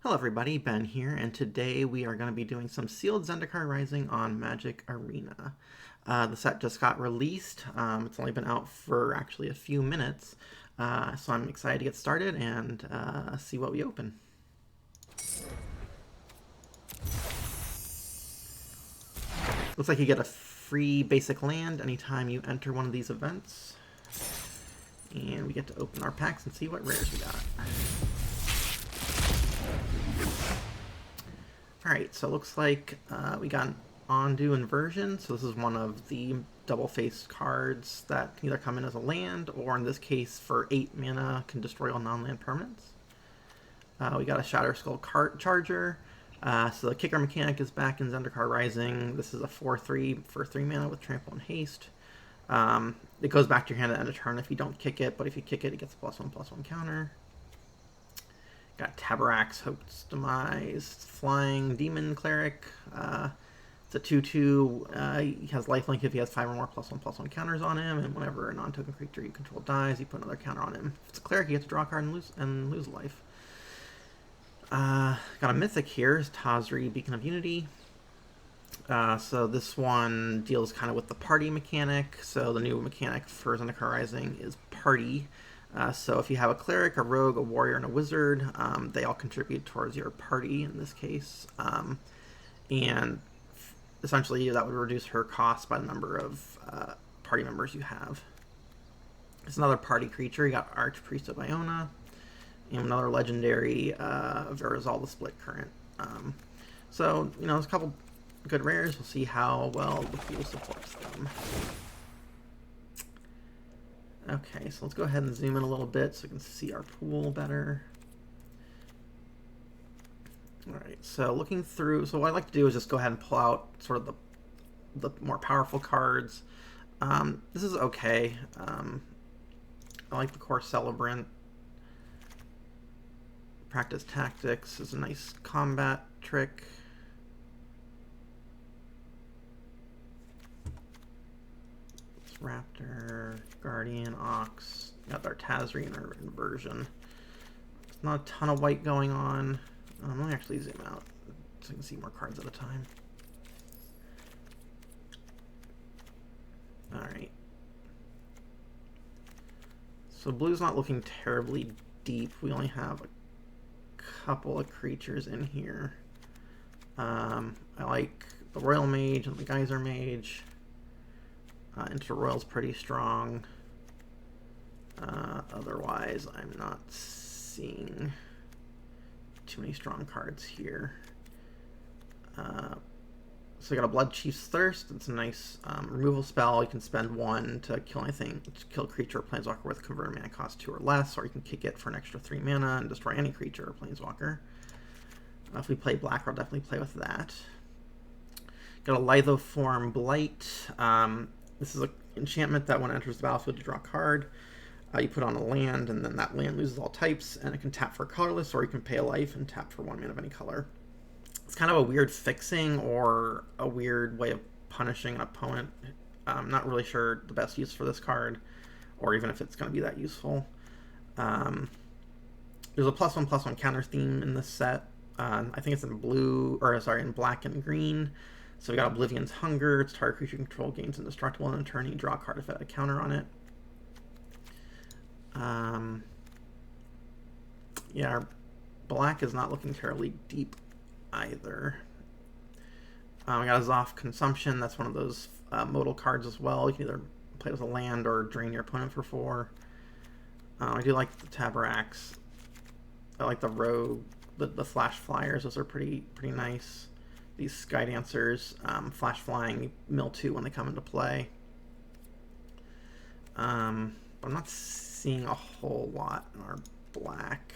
Hello everybody, Ben here, and today we are going to be doing some sealed Zendikar Rising on Magic Arena. The set just got released. It's only been out for actually a few minutes, so I'm excited to get started and see what we open. Looks like you get a free basic land anytime you enter one of these events. And we get to open our packs and see what rares we got. Alright, so it looks like we got an Ondu Inversion. So this is one of the double-faced cards that can either come in as a land, or in this case, for 8 mana, can destroy all non-land permanents. We got a Shatter Skull Charger. So the kicker mechanic is back in Zendikar Rising. This is a 4/3 for 3 mana with Trample and Haste. It goes back to your hand at the end of turn if you don't kick it, but if you kick it, it gets a +1/+1 counter. Got Tabarrak's Hope's Demise, Flying Demon Cleric. It's a 2/2. He has lifelink if he has 5 or more +1/+1 counters on him, and whenever a non-token creature you control dies, you put another counter on him. If it's a cleric, you get to draw a card and lose life. Got a Mythic here, Tazri, Beacon of Unity. So this one deals kind of with the party mechanic. So the new mechanic for Zendikar Rising is Party. So if you have a cleric, a rogue, a warrior, and a wizard, they all contribute towards your party in this case. And essentially that would reduce her cost by the number of party members you have. It's another party creature. You got Archpriest of Iona, and another legendary Verizal the Split Current. So, you know, there's a couple good rares. We'll see how well the pool supports them. Okay, so let's go ahead and zoom in a little bit so we can see our pool better. Alright, so looking through, so what I like to do is just go ahead and pull out sort of the more powerful cards. This is okay. I like the Core Celebrant. Practice Tactics is a nice combat trick. Raptor, Guardian, Ox, got our Tazri and our Inversion. There's not a ton of white going on. Let me actually zoom out so you can see more cards at a time. Alright. So blue's not looking terribly deep. We only have a couple of creatures in here. I like the Royal Mage and the Geyser Mage. Inter-Royal's pretty strong. Otherwise, I'm not seeing too many strong cards here. So we got a Blood Chief's Thirst. It's a nice removal spell. You can spend 1 to kill anything, to kill a creature or planeswalker with converted mana cost 2 or less, or you can kick it for an extra 3 mana and destroy any creature or planeswalker. If we play black, I'll definitely play with that. Got a Lithoform Blight. This is an enchantment that when it enters the battlefield, you draw a card. You put on a land, and then that land loses all types, and it can tap for colorless, or you can pay a life and tap for 1 mana of any color. It's kind of a weird fixing or a weird way of punishing an opponent. I'm not really sure the best use for this card, or even if it's going to be that useful. There's a +1/+1 counter theme in this set. I think it's in in black and green. So we got Oblivion's Hunger. It's target creature control gains indestructible in a turn. You draw a card if it had a counter on it. Yeah, our black is not looking terribly deep either. We got a Zoff Consumption. That's one of those modal cards as well. You can either play it as a land or drain your opponent for 4. I do like the Tabarraks. I like the Rogue, the Flash Flyers. Those are pretty nice. These Sky Dancers, flash flying, mill 2 when they come into play. But I'm not seeing a whole lot in our black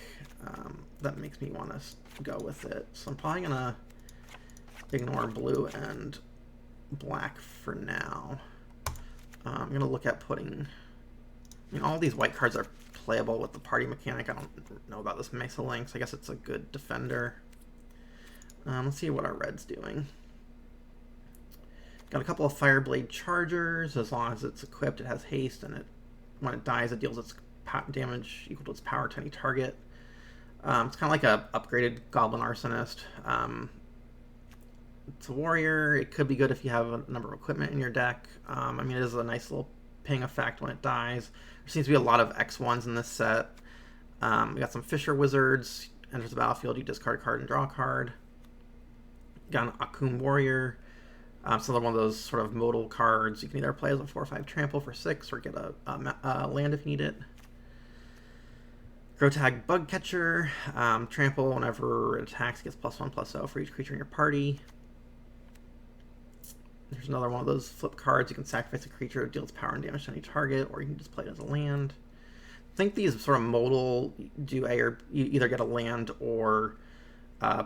that makes me want to go with it. So I'm probably going to ignore blue and black for now. I'm going to look at putting... I mean, all these white cards are playable with the party mechanic. I don't know about this Mesa Lynx. I guess it's a good defender. Let's see what our red's doing. Got a couple of Fireblade Chargers. As long as it's equipped, it has haste, and when it dies, it deals its damage equal to its power to any target. It's kind of like a upgraded Goblin Arsonist. It's a warrior. It could be good if you have a number of equipment in your deck. I mean, it is a nice little ping effect when it dies. There seems to be a lot of X1s in this set. We got some Fisher Wizards. Enters the battlefield, you discard a card and draw a card. Got an Akun Warrior. So they're one of those sort of modal cards. You can either play as a 4/5 trample for 6 or get a land if you need it. Grotag Bugcatcher. Trample whenever it attacks, gets +1/+0 for each creature in your party. There's another one of those flip cards. You can sacrifice a creature that deals power and damage to any target, or you can just play it as a land. I think these sort of modal do you either get a land or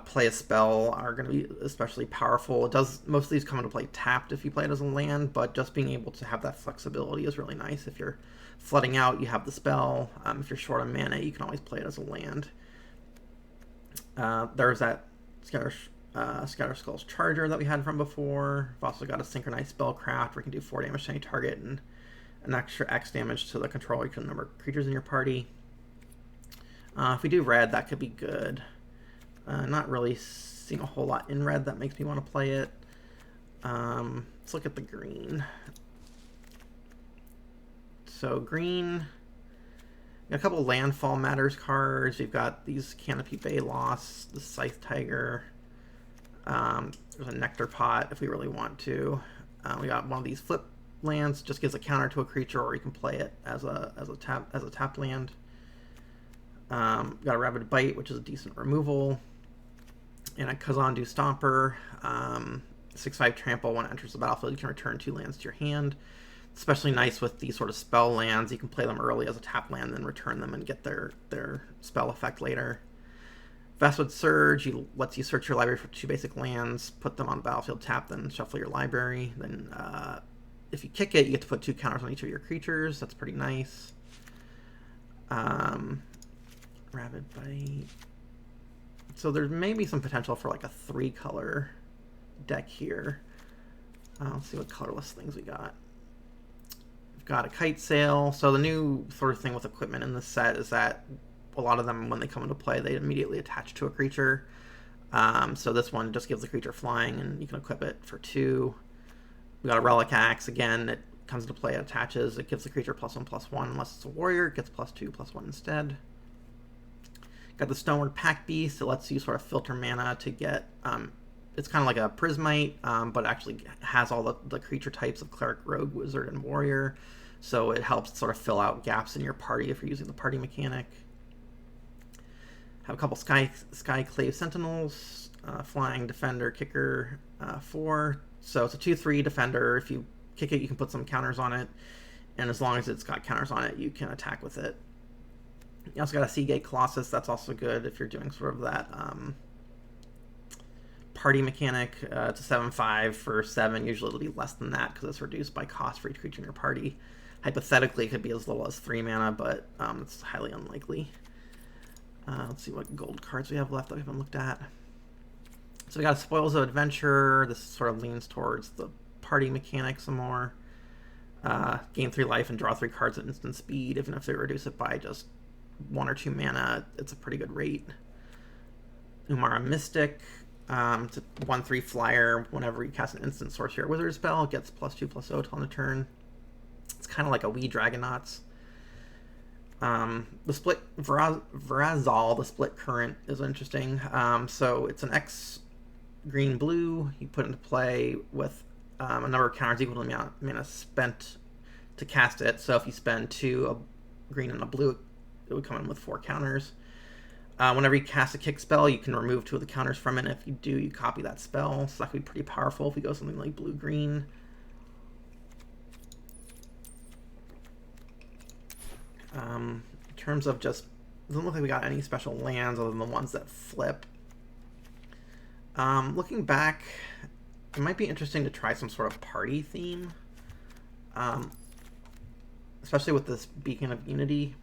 play a spell are going to be especially powerful. It does most of these come into play tapped if you play it as a land, but just being able to have that flexibility is really nice. If you're flooding out, you have the spell. If you're short on mana, you can always play it as a land. There's that Scatter Skull's Charger that we had from before. We've also got a Synchronized Spellcraft where you can do 4 damage to any target and an extra X damage to the controller equal number of creatures in your party. If we do red, that could be good. Not really seeing a whole lot in red that makes me want to play it. Let's look at the green. So green, a couple Landfall Matters cards. We've got these Canopy Bay Loss, the Scythe Tiger. There's a Nectar Pot if we really want to. We got one of these flip lands, just gives a counter to a creature, or you can play it as a tap land. Got a Rabid Bite, which is a decent removal, and a Kazandu Stomper. 6/5 trample. When it enters the battlefield, you can return 2 lands to your hand. Especially nice with these sort of spell lands. You can play them early as a tap land, then return them and get their spell effect later. Vastwood Surge lets you search your library for 2 basic lands, put them on the battlefield, tap them, shuffle your library. Then if you kick it, you get to put 2 counters on each of your creatures. That's pretty nice. Rabid Bite. So there's maybe some potential for like a 3-color deck here. Let's see what colorless things we got. We've got a Kite Sail. So the new sort of thing with equipment in this set is that a lot of them, when they come into play, they immediately attach to a creature. So this one just gives the creature flying, and you can equip it for 2. We got a Relic Axe. Again, it comes into play, it attaches. It gives the creature +1/+1. Unless it's a warrior, it gets +2/+1 instead. Got the Stoneward Pack Beast. It lets you sort of filter mana to get... it's kind of like a Prismite, but actually has all the creature types of Cleric, Rogue, Wizard, and Warrior. So it helps sort of fill out gaps in your party if you're using the party mechanic. Have a couple Skyclave Sentinels, Flying Defender, Kicker, 4. So it's a 2/3 Defender. If you kick it, you can put some counters on it. And as long as it's got counters on it, you can attack with it. You also got a Seagate Colossus. That's also good if you're doing sort of that party mechanic. It's a 7/5 for 7. Usually it'll be less than that because it's reduced by cost for each creature in your party. Hypothetically, it could be as little as 3 mana, but it's highly unlikely. Let's see what gold cards we have left that we haven't looked at. So we got Spoils of Adventure. This sort of leans towards the party mechanic some more. Gain 3 life and draw 3 cards at instant speed. Even if they reduce it by just 1 or 2 mana, it's a pretty good rate. Umara Mystic. It's a 1/3 flyer. Whenever you cast an instant sorcery or wizard spell, it gets +2/+0 till end of turn. It's kind of like a wee Dragonauts. The split Vrazal, the split current, is interesting. So it's an X green blue. You put into play with a number of counters equal to the amount of mana spent to cast it. So if you spend 2 a green and a blue, it would come in with 4 counters. Whenever you cast a kick spell, you can remove 2 of the counters from it. And if you do, you copy that spell. So that could be pretty powerful if we go something like blue-green. In terms of just, doesn't look like we got any special lands other than the ones that flip. Looking back, it might be interesting to try some sort of party theme. Especially with this Beacon of Unity.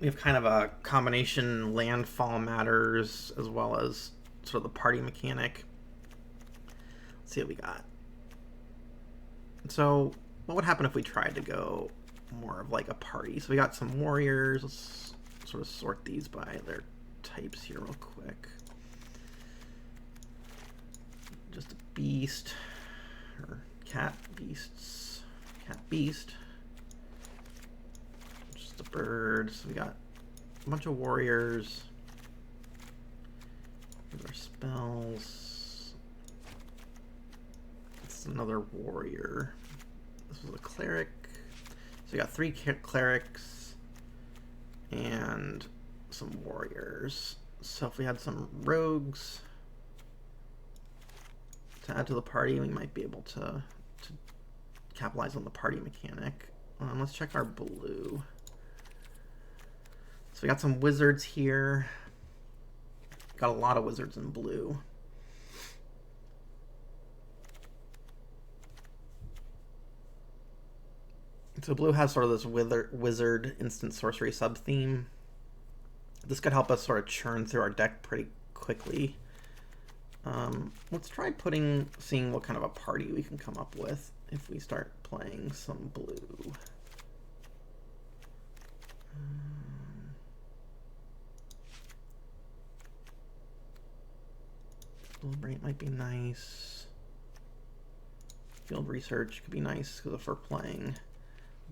We have kind of a combination Landfall Matters as well as sort of the party mechanic. Let's see what we got. So what would happen if we tried to go more of like a party. So we got some warriors. Let's sort of sort these by their types here real quick. Just a beast, or cat beasts, cat beast. Just a bird. So we got a bunch of warriors. Here's our spells. It's another warrior. This was a cleric. So we got 3 clerics and some warriors. So if we had some rogues to add to the party, we might be able to capitalize on the party mechanic. Let's check our blue. So we got some wizards here. Got a lot of wizards in blue. So blue has sort of this wizard instant sorcery sub-theme. This could help us sort of churn through our deck pretty quickly. Let's try seeing what kind of a party we can come up with if we start playing some blue. Brain might be nice. Field research could be nice, because if we're playing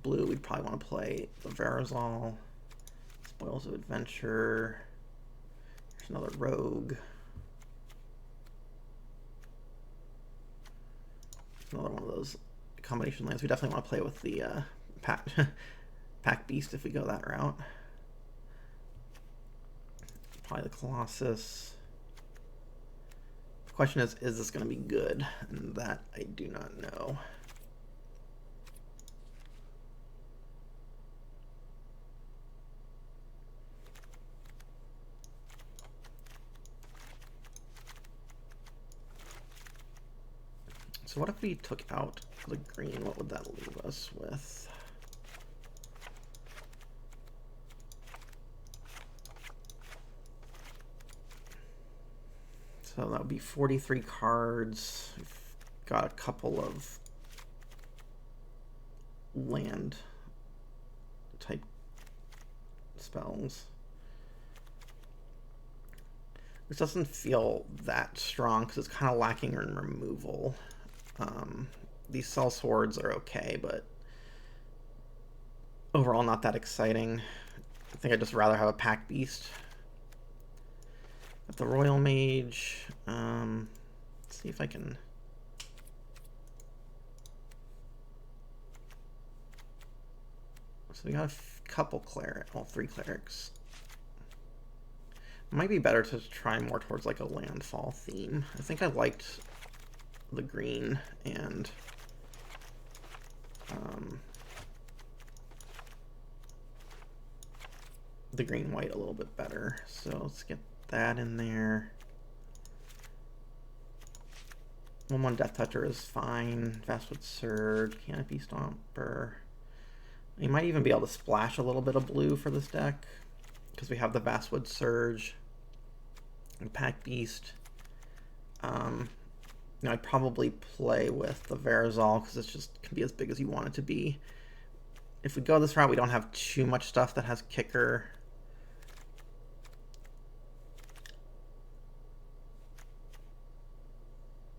blue, we'd probably want to play the Verazol. Spoils of Adventure. There's another rogue. Another one of those combination lands. We definitely want to play with the pack beast if we go that route. Probably the Colossus. The question is this going to be good? And that I do not know. So what if we took out the green? What would that leave us with? So that would be 43 cards. We've got a couple of land type spells. This doesn't feel that strong because it's kind of lacking in removal. These cell swords are okay, but overall not that exciting. I think I'd just rather have a pack beast. Got the Royal Mage. Let's see if I can... So we got a couple clerics, well, 3 clerics. Might be better to try more towards like a landfall theme. I think I liked the green and the green-white a little bit better. So let's get that in there. 1/1 Death Toucher is fine. Vastwood Surge, Canopy Stomper. You might even be able to splash a little bit of blue for this deck because we have the Vastwood Surge and Pack Beast. You know, I'd probably play with the Verazol because it's just can be as big as you want it to be. If we go this route, we don't have too much stuff that has kicker.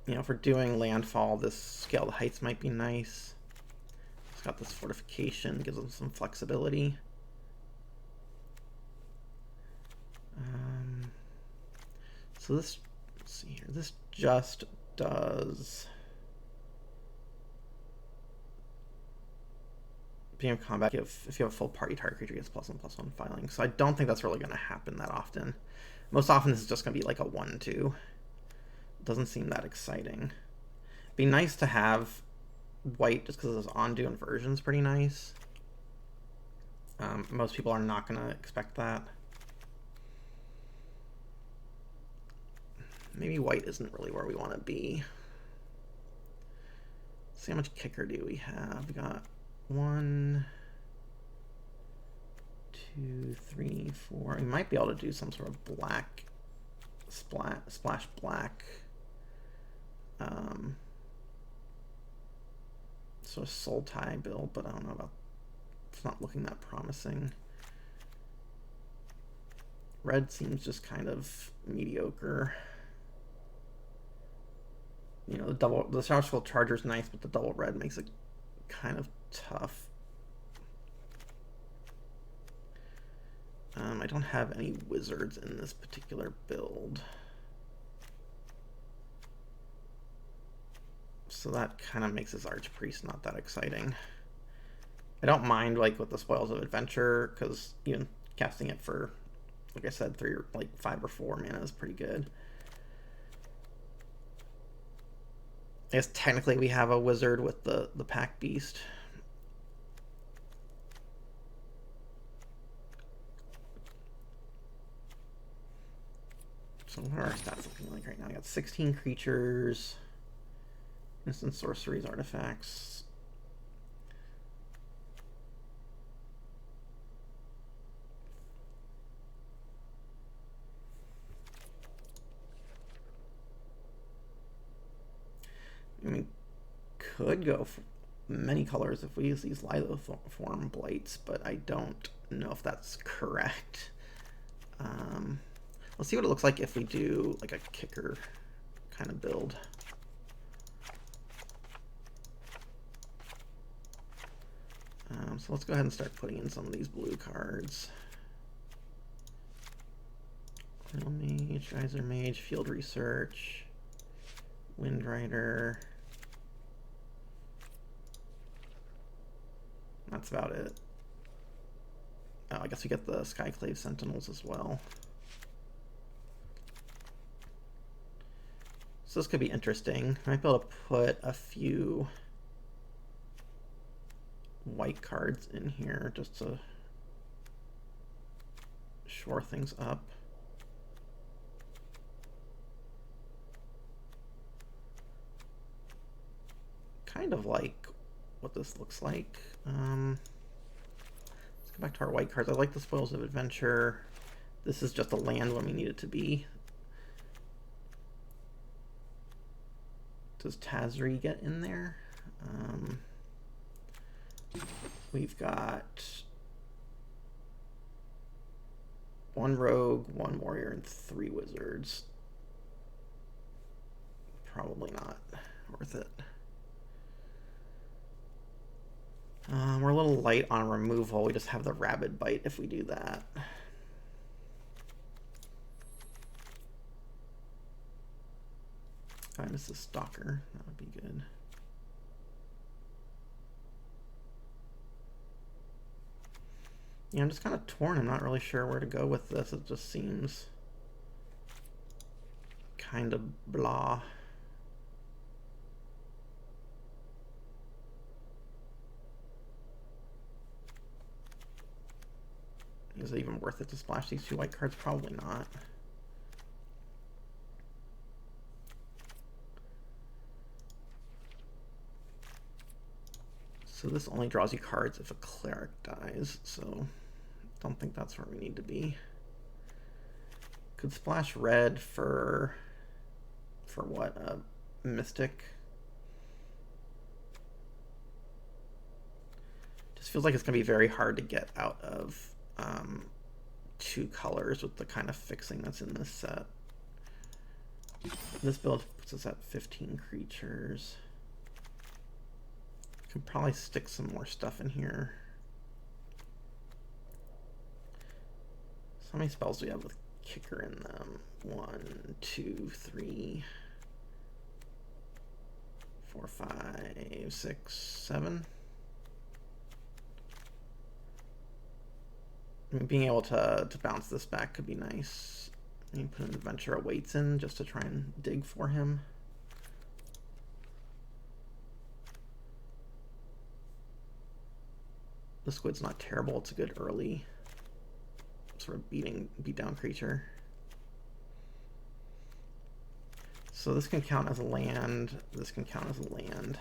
You know, if we're doing landfall, this scaled heights might be nice. It's got this fortification, gives them some flexibility. So this, let's see here, this just does beginning of combat. If you have a full party, target creature gets +1/+1 filing. So I don't think that's really going to happen that often. Most often this is just going to be like a 1/2. Doesn't seem that exciting. Be nice to have white just because this on-do inversion is pretty nice. Most people are not going to expect that. Maybe white isn't really where we want to be. Let's see how much kicker do we have. We got 1, 2, 3, 4. We might be able to do some sort of black splash black. Sort of soul tie build, but I don't know about It's not looking that promising. Red seems just kind of mediocre. You know, the Shower Skull Charger is nice, but the double red makes it kind of tough. I don't have any wizards in this particular build. So that kind of makes this Archpriest not that exciting. I don't mind like with the Spoils of Adventure, because even casting it for, like I said, 5 or 4 mana is pretty good. I guess technically we have a wizard with the Pack Beast. So what are our stats looking like right now? I got 16 creatures, instant sorceries, artifacts. I mean, could go for many colors if we use these Lithoform Blights, but I don't know if that's correct. Let's see what it looks like if we do like a kicker kind of build. So let's go ahead and start putting in some of these blue cards. Little Mage, Geyser Mage, Field Research, Windrider. That's about it. Oh, I guess we get the Skyclave Sentinels as well. So this could be interesting. I might be able to put a few white cards in here just to shore things up. Kind of like what this looks like. Let's go back to our white cards. I like the Spoils of Adventure. This is just a land when we need it to be. Does Tazri get in there? We've got 1 rogue, 1 warrior, and 3 wizards. Probably not worth it. We're a little light on removal. We just have the Rabid Bite if we do that. If I miss a Stalker, that would be good. Yeah, I'm just kind of torn. I'm not really sure where to go with this. It just seems kind of blah. Is it even worth it to splash these 2 white cards? Probably not. So this only draws you cards if a cleric dies, so don't think that's where we need to be. Could splash red for what? A mystic? Just feels like it's gonna be very hard to get out of 2 colors with the kind of fixing that's in this set. This build puts us at 15 creatures. Could probably stick some more stuff in here. So how many spells do we have with kicker in them? 1, 2, 3, 4, 5, 6, 7. I mean, being able to bounce this back could be nice. Maybe put an Adventure Awaits in just to try and dig for him. The Squid's not terrible. It's a good early sort of beat down creature. So this can count as a land. This can count as a land.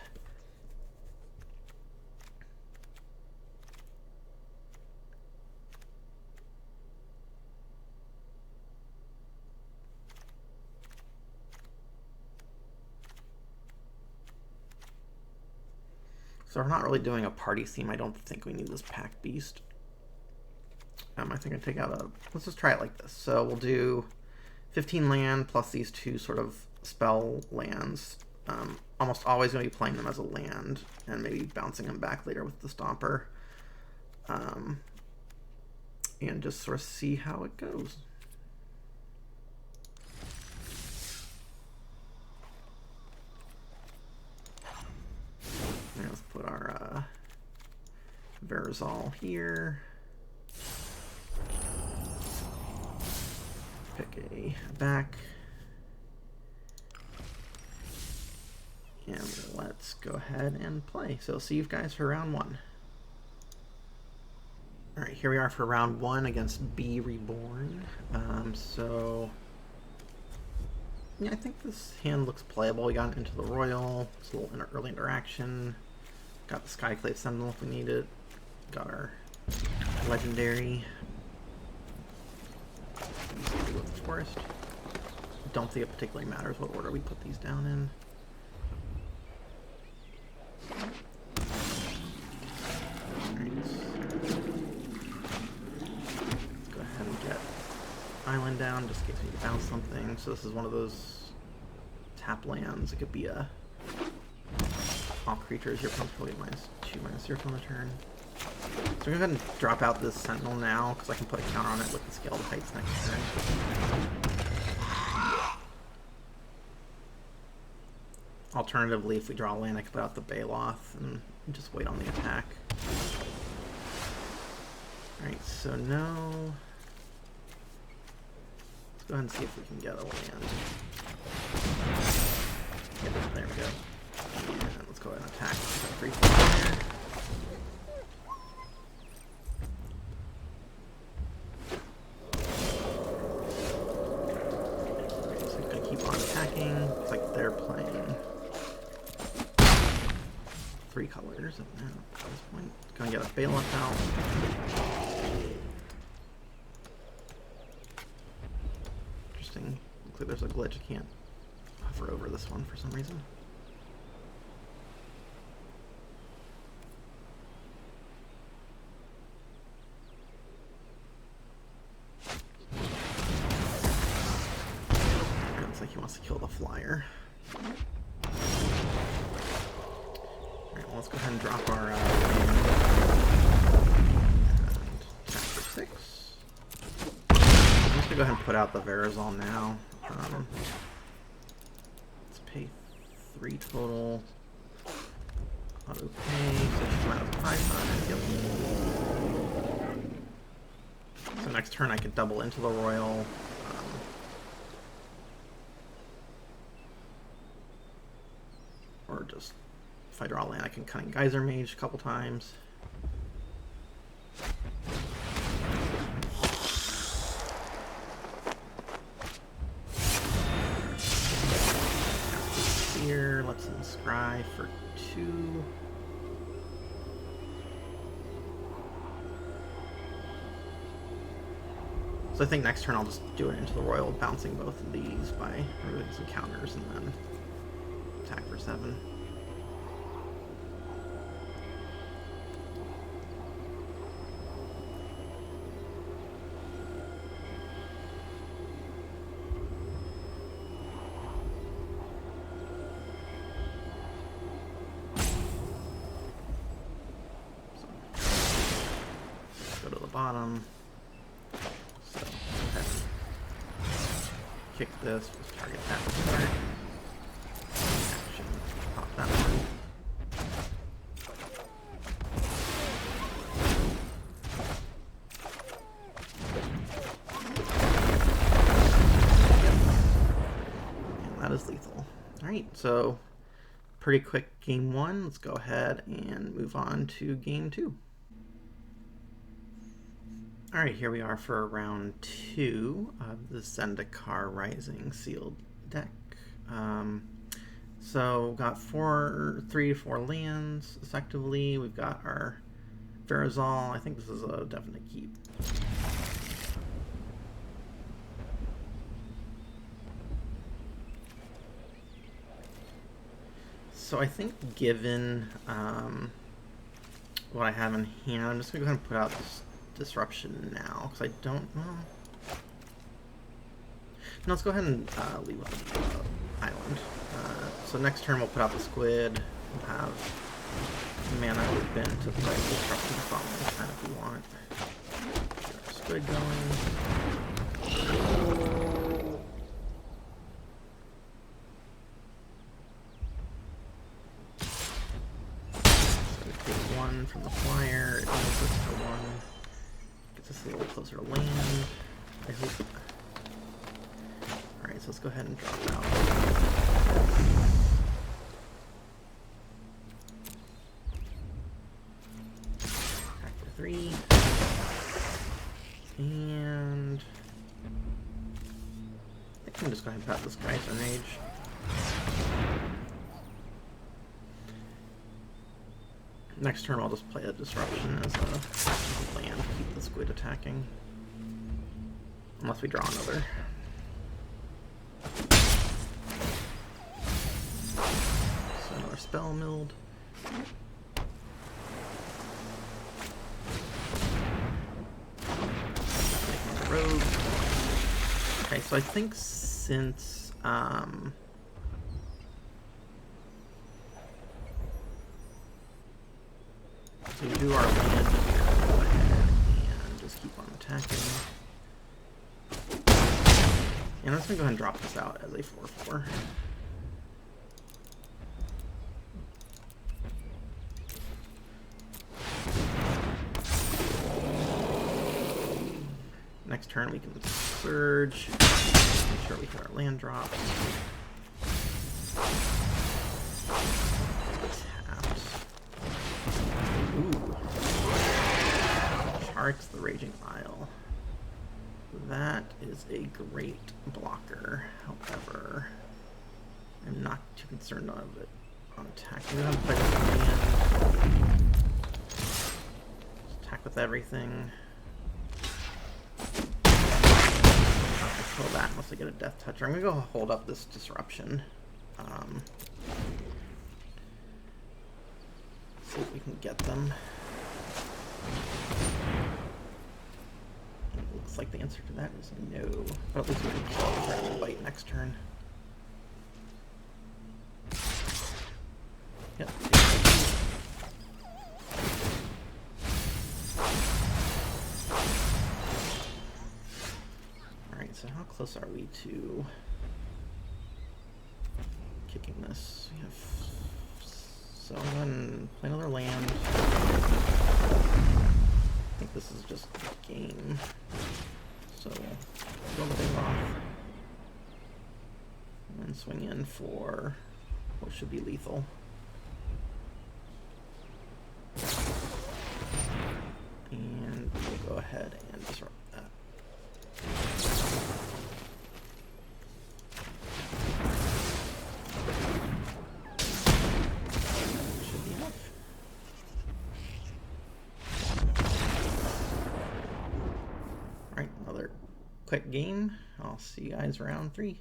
So So we're not really doing a party theme. I don't think we need this pack beast. I think I take out a... Let's just try it like this. So we'll do 15 land plus these 2 sort of spell lands. Almost always going to be playing them as a land and maybe bouncing them back later with the Stomper. And just sort of see how it goes. Let's put our Verazal here. Pick a back. And let's go ahead and play. So see you guys for round 1. Alright, here we are for round 1 against Be Reborn. Yeah, I think this hand looks playable. We got into the Royal. It's a little early interaction. Got the Skyclave Sentinel if we need it. Got our Legendary. With the Forest. Don't think it particularly matters what order we put these down in. Island down just in case we can bounce something. So this is one of those tap lands. It could be a all creatures. Your opponent's probably -2/-0 on the turn. So I'm gonna go ahead and drop out this Sentinel now because I can put a counter on it with the Scale of Heights next turn. Alternatively, if we draw a land, I could put out the Baloth and just wait on the attack. Alright, so no. Go ahead and see if we can get a land. Yeah, there we go. And let's go ahead and attack. Free fire. So I'm gonna keep on attacking. Looks like they're playing 3 colors at this point. Gonna get a Baloth out. Looks like there's a glitch. I can't hover over this one for some reason. Looks like he wants to kill the flyer. Alright, well, let's go ahead and drop our and attack for 6. I'm just gonna go ahead and put out the Verazal now. Let's pay 3 total. Auto pay, so 5. Yep. So next turn I could double into the Royal. Or just, if I draw land, I can Cunning Geyser Mage a couple times. Here, let's inscribe for 2. So I think next turn I'll just do it into the Royal, bouncing both of these by removing some counters and then attack for 7. Bottom. So okay. Kick this, just target that to start. Action, pop that one. And that is lethal. Alright, so pretty quick game 1. Let's go ahead and move on to game 2. Alright, here we are for round 2 of the Zendikar Rising sealed deck. So we've got 3 to 4 lands, effectively. We've got our Verazal. I think this is a definite keep. So I think given what I have in hand. I'm just gonna go ahead and put out this disruption now, because I don't know. No, let's go ahead and leave with the island. So next turn we'll put out the squid. We'll have mana open to play disruption the following turn if we want. Get our squid going. From the flyer, it moves us to 1, gets us a little closer to land. I hope. Alright, so let's go ahead and drop out. Attack for 3. And I can just go ahead and pat this guy's Mage. Next turn I'll just play a disruption as a land to keep the squid attacking. Unless we draw another. So another spell milled. Making a rogue. Okay, so I think since so we do our land here, go ahead and just keep on attacking. And I'm just going to go ahead and drop this out as a 4/4. Next turn we can surge, make sure we hit our land drops. Sharks, the Raging Isle. That is a great blocker. However, I'm not too concerned of it on attack. I'm gonna play with the land. Attack with everything. I'll kill that unless I get a death touch. I'm gonna go hold up this disruption. See if we can get them. Looks like the answer to that is no. But at least we can kill the bite next turn. Yep. Alright, so how close are we to kicking this? We have. So I'm going to play another land. I think this is just a game. So throw the thing off. And then swing in for what should be lethal. And we'll go ahead and disrupt that. Should be enough. Alright, another quick game. I'll see you guys round 3.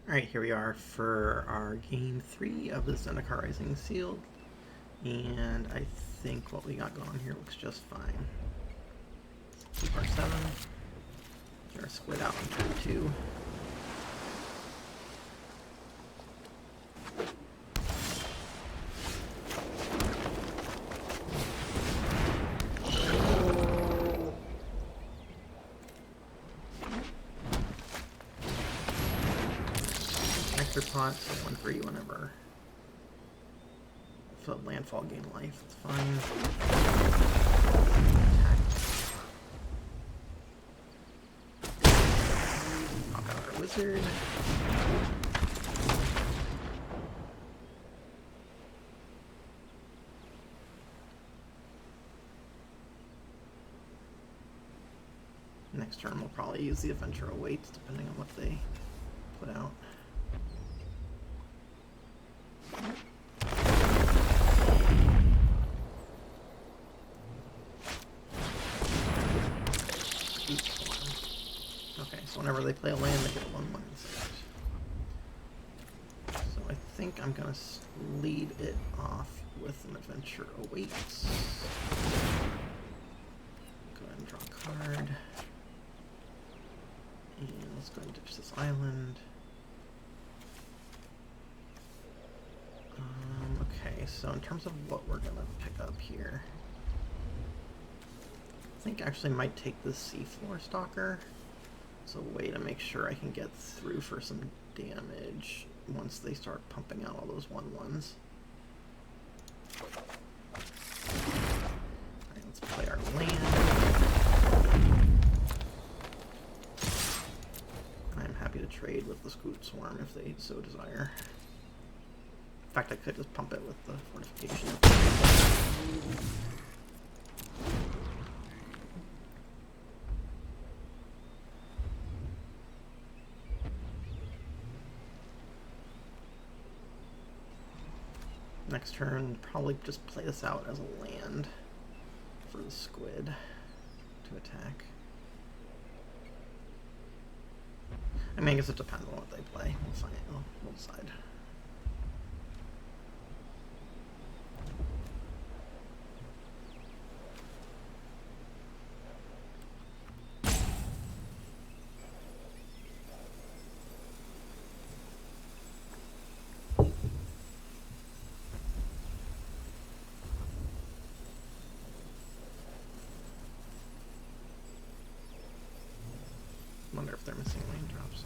Alright, here we are for our game 3 of the Zendikar Rising sealed. And I think what we got going on here looks just fine. Let's keep our 7. Get our squid out in turn 2. Extra pot, so 1 for you whenever. So landfall gain life, it's fine. Attack. Knock out our wizard. Next turn we'll probably use the Adventure Awaits depending on what they put out. Okay, so whenever they play a land, they get a 1/1 instead. So I think I'm gonna lead it off with an adventure awaits. Go ahead and draw a card. And let's go and ditch this island. Okay, so in terms of what we're gonna pick up here, I think I actually might take this Seafloor Stalker. It's a way to make sure I can get through for some damage once they start pumping out all those 1/1s. Alright, let's play our land. I'm happy to trade with the Scoot Swarm if they so desire. In fact, I could just pump it with the fortification. Next turn, probably just play this out as a land for the squid to attack. I mean, I guess it depends on what they play. We'll decide. Wonder if they're missing raindrops.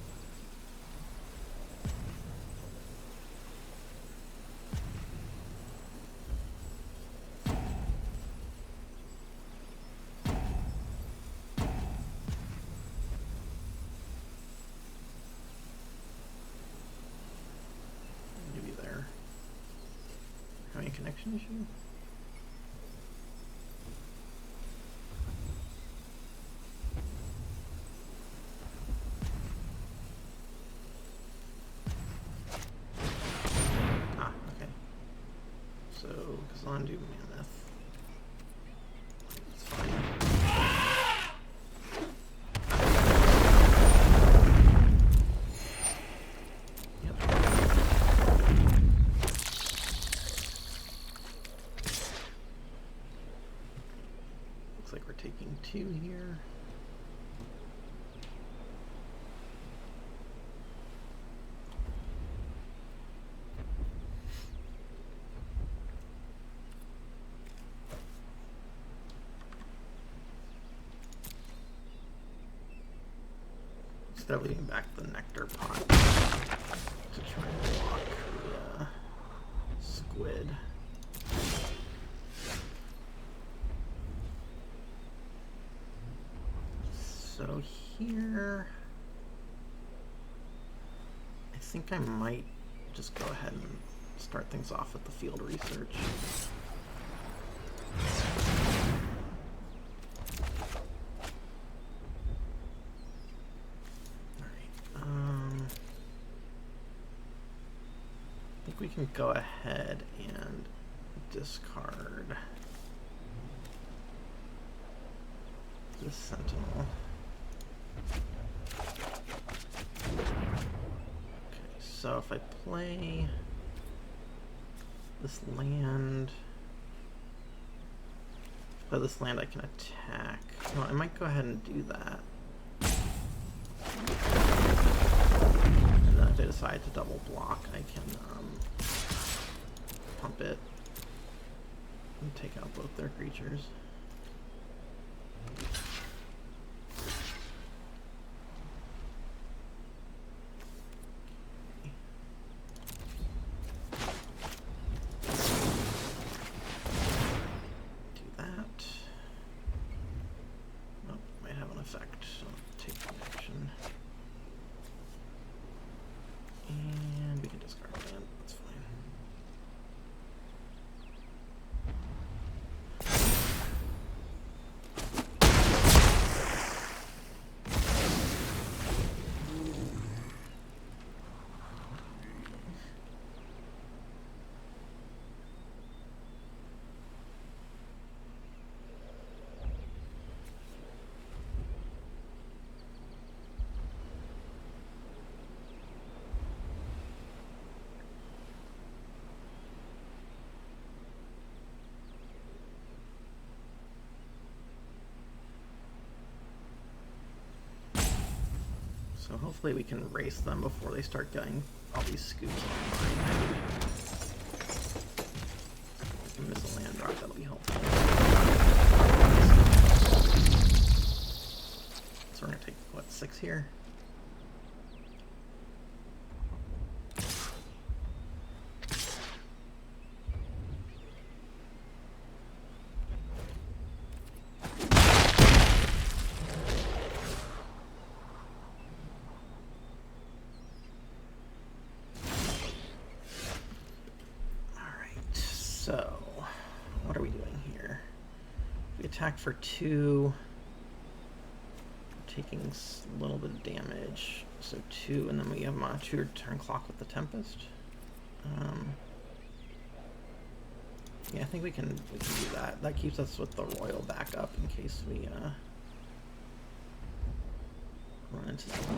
Maybe they're having a connection issue. Undo Mammoth. It's fine. Yep. Looks like we're taking 2 here. Instead of leaving back the nectar pot to try and block the squid. So here, I think I might just go ahead and start things off with the field research. We can go ahead and discard this Sentinel. Okay, so if I play this land, I can attack. Well, I might go ahead and do that. And then if they decide to double block, I can pump it and take out both their creatures. Do that. Oh, might have an effect, so take the action. And we can discard land, that's fine. So hopefully we can race them before they start getting all these scoops online. We can miss a land drop, that'll be helpful. So we're gonna take, what, 6 here? So, what are we doing here? We attack for 2, taking a little bit of damage. So 2, and then we have a 2 turn clock with the Tempest. Yeah, I think we can do that. That keeps us with the Royal backup in case we run into some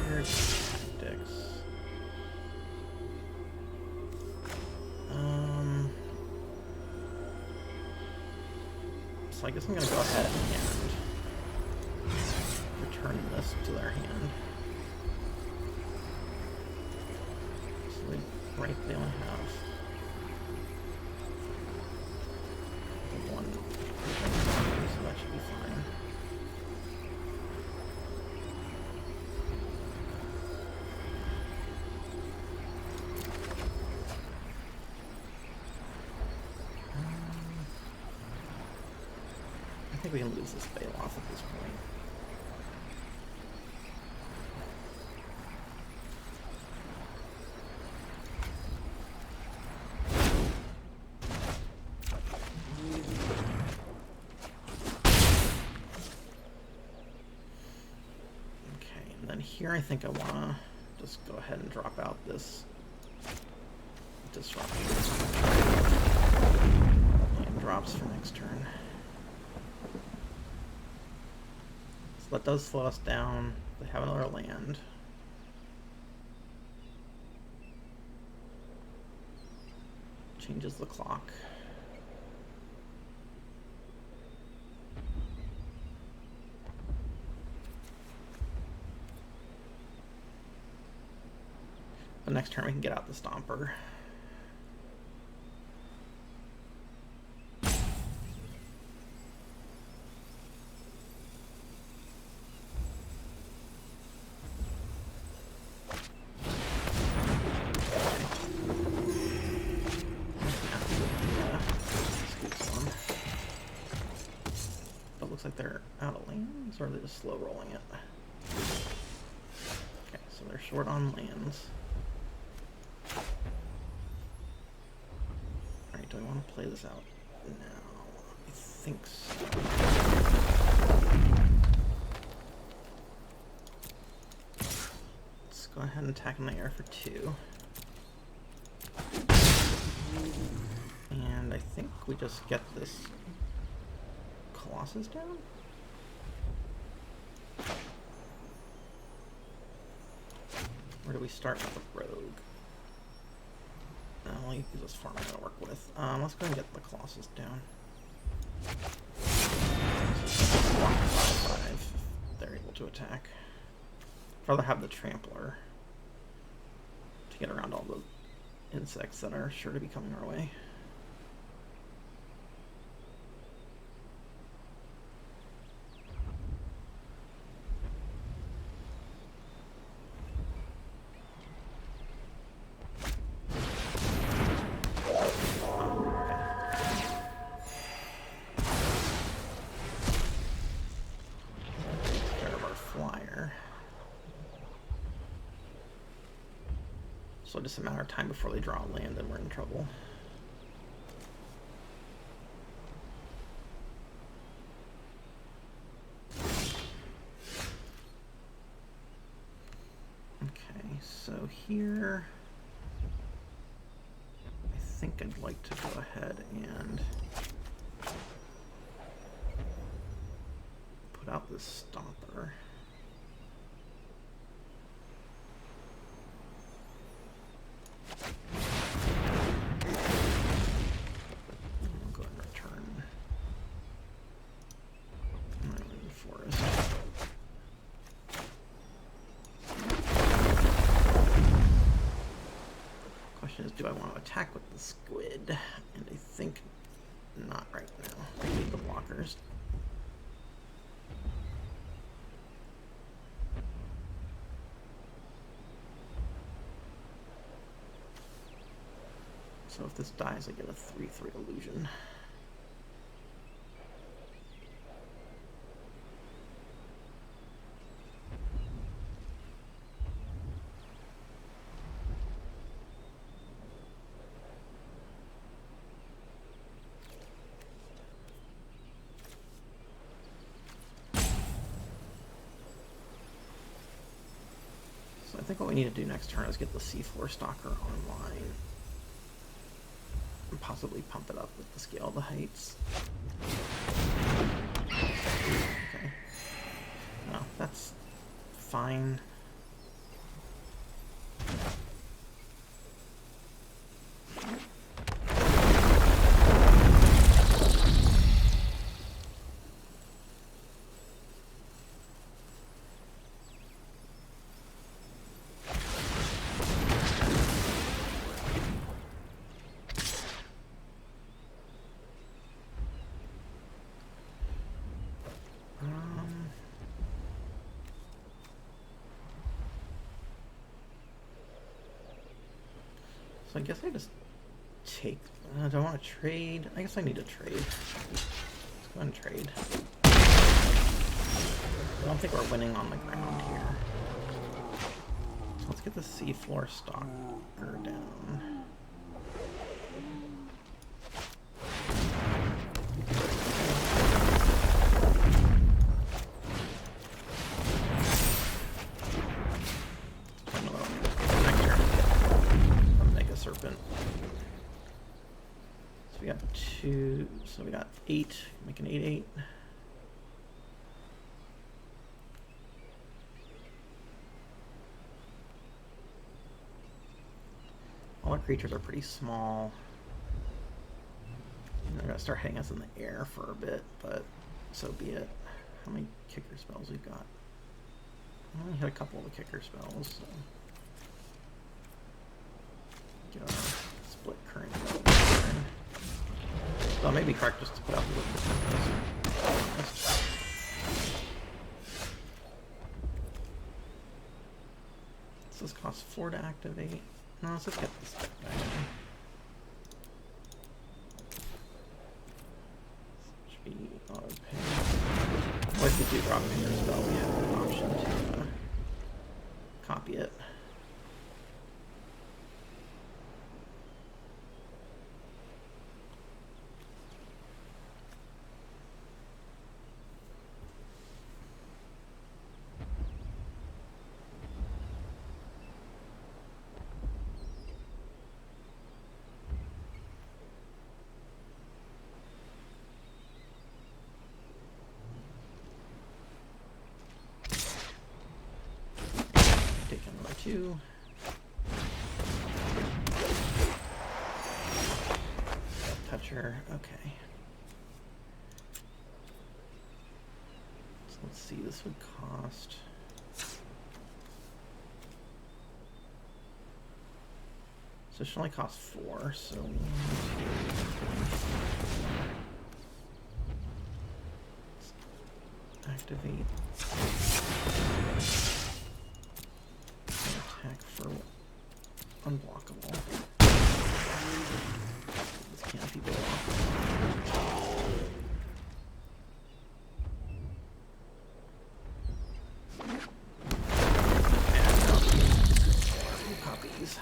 weird tactics. So I guess I'm going to go ahead and return this to their hand. So they only have the 1, so that should be fine. I think we can lose this Veil off at this point. Okay, and then here I think I want to just go ahead and drop out this disruption. And drops for next turn. That does slow us down. They have another land. Changes the clock. The next turn we can get out the Stomper. Looks like they're out of lands, or are they just slow rolling it? Okay, so they're short on lands. Alright, do I want to play this out now? I think so. Let's go ahead and attack in the air for 2. And I think we just get this Colossus down? Where do we start with the Rogue? Well, you can just farm I'm gonna work with. Let's go and get the Colossus down. 5/5 if they're able to attack. I'd rather have the Trampler to get around all the insects that are sure to be coming our way. So just a matter of time before they draw land and we're in trouble. Okay, so here I think I'd like to go ahead and put out this Stomper. attack with the squid, and I think not right now. I need the blockers. So if this dies, I get a 3/3 illusion. So I think what we need to do next turn is get the Seafloor Stalker online. And possibly pump it up with the Scale of the Heights. Okay. No, that's fine. So I guess I just take... do I want to trade? I guess I need to trade. Let's go and trade. I don't think we're winning on the ground here. So let's get the Seafloor Stalker down. Serpent. So we got 2, so we got 8, make an 8/8. All our creatures are pretty small. They're gonna start hitting us in the air for a bit, but so be it. How many kicker spells we've got? I only hit a couple of the kicker spells, so. Get our split current. Well, maybe correct just to put out the liquid. So this costs 4 to activate. No, let's just get this back. Should be auto pay. Or if we do drop in your spell, we have an option to copy it. Two. Toucher, okay. So let's see, this would cost... So it should only cost 4, so... Activate. Attack for unblockable. This can't be blocked. Copies.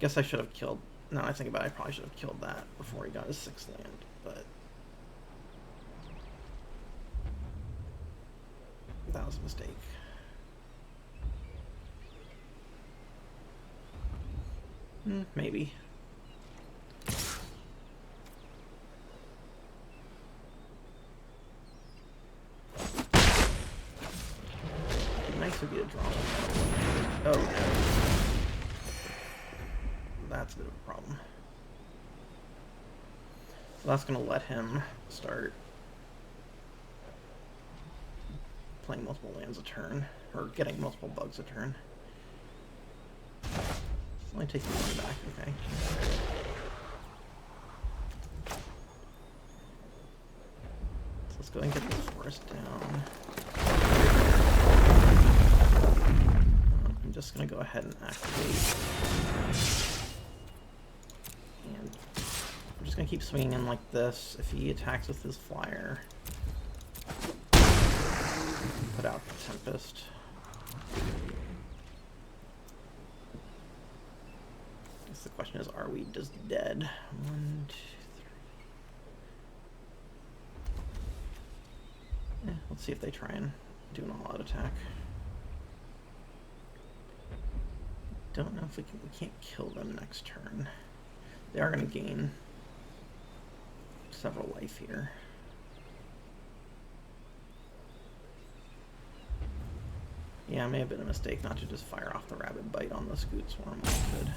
Guess I should have killed. Now I think about it, I probably should have killed that before he got his 6th land, but that was a mistake. Maybe. Nice would be a draw. Oh no. That's a bit of a problem. So that's going to let him start playing multiple lands a turn, or getting multiple bugs a turn. So Only take one back, okay. So let's go and get this forest down. I'm just going to go ahead and activate. And I'm just going to keep swinging in like this. If he attacks with his flyer, put out the Tempest. I guess the question is, are we just dead? 1, 2, 3. Let's see if they try and do an all-out attack. Don't know if we can't kill them next turn. They are going to gain several life here. Yeah, it may have been a mistake not to just fire off the Rabid Bite on the Scoot Swarm. Good.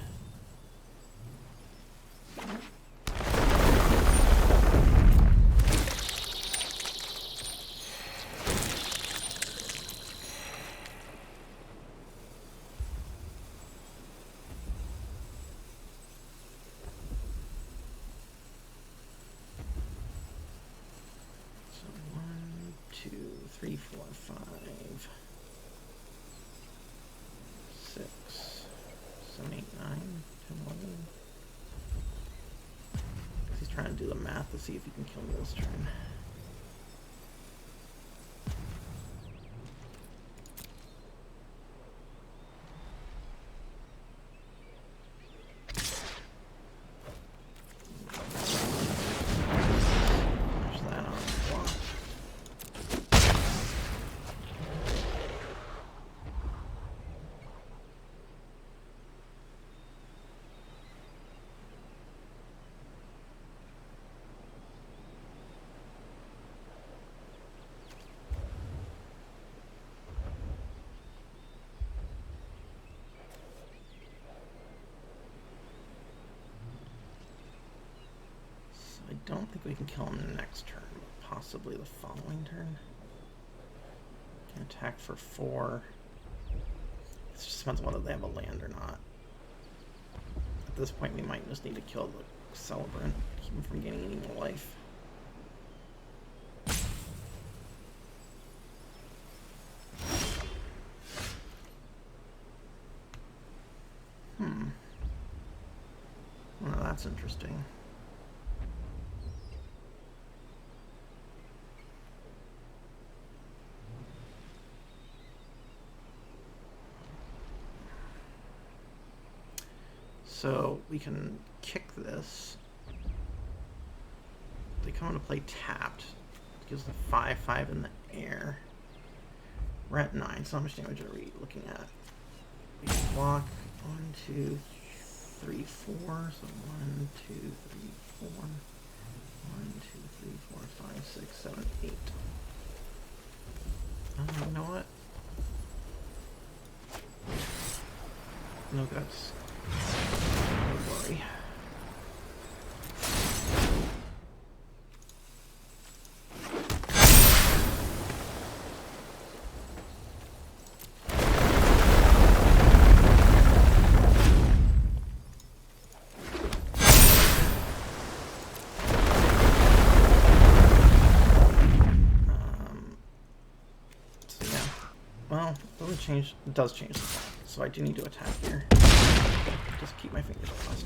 So 1, 2, 3, 4, 5. 6, 7, 8, 9, 10, 11. He's trying to do the math to see if he can kill me this turn. There's that on the block. I don't think we can kill him next turn, but possibly the following turn. Can attack for 4. It just depends on whether they have a land or not. At this point, we might just need to kill the Celebrant, keep him from gaining any more life. Well, that's interesting. So we can kick this. They come into play tapped. It gives the 5/5 in the air. We're at 9, so how much damage are we looking at? We can block 1, 2, 3, 4. So 1, 2, 3, 4. 1, 2, 3, 4, 5, 6, 7, 8. You know what? No guts. Don't worry. So yeah. Well, it does change the plan. So I do need to attack here. Just keep my fingers crossed.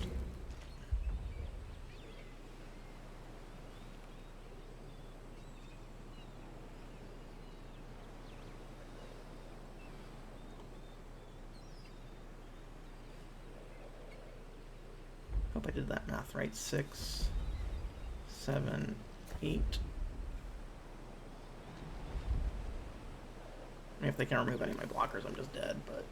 Hope I did that math right. 6, 7, 8. I mean, if they can remove any of my blockers, I'm just dead, but...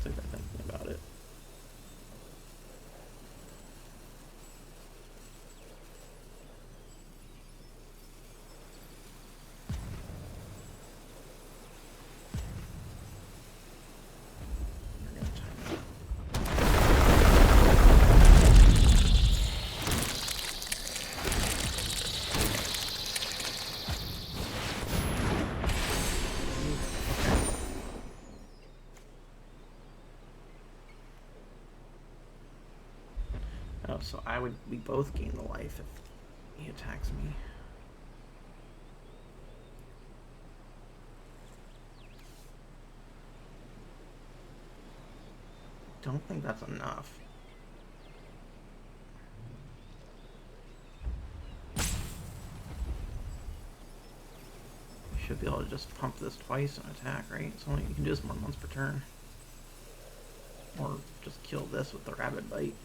So they're thinking about it. We're gonna time it. Oh, so we both gain the life if he attacks me. Don't think that's enough. You should be able to just pump this twice and attack, right? So you can do this more than once per turn. Or just kill this with the Rabid Bite.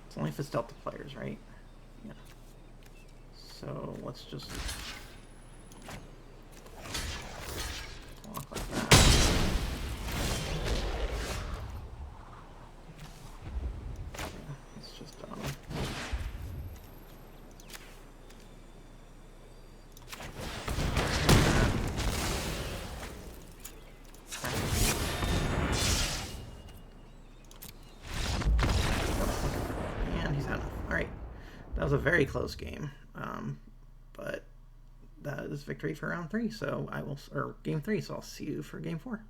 It's only if it's dealt to players, right? Yeah. So let's just block like that. Yeah, it's just and he's had enough. All right, that was a very close game, but that is victory for round 3. So or game 3. So I'll see you for game 4.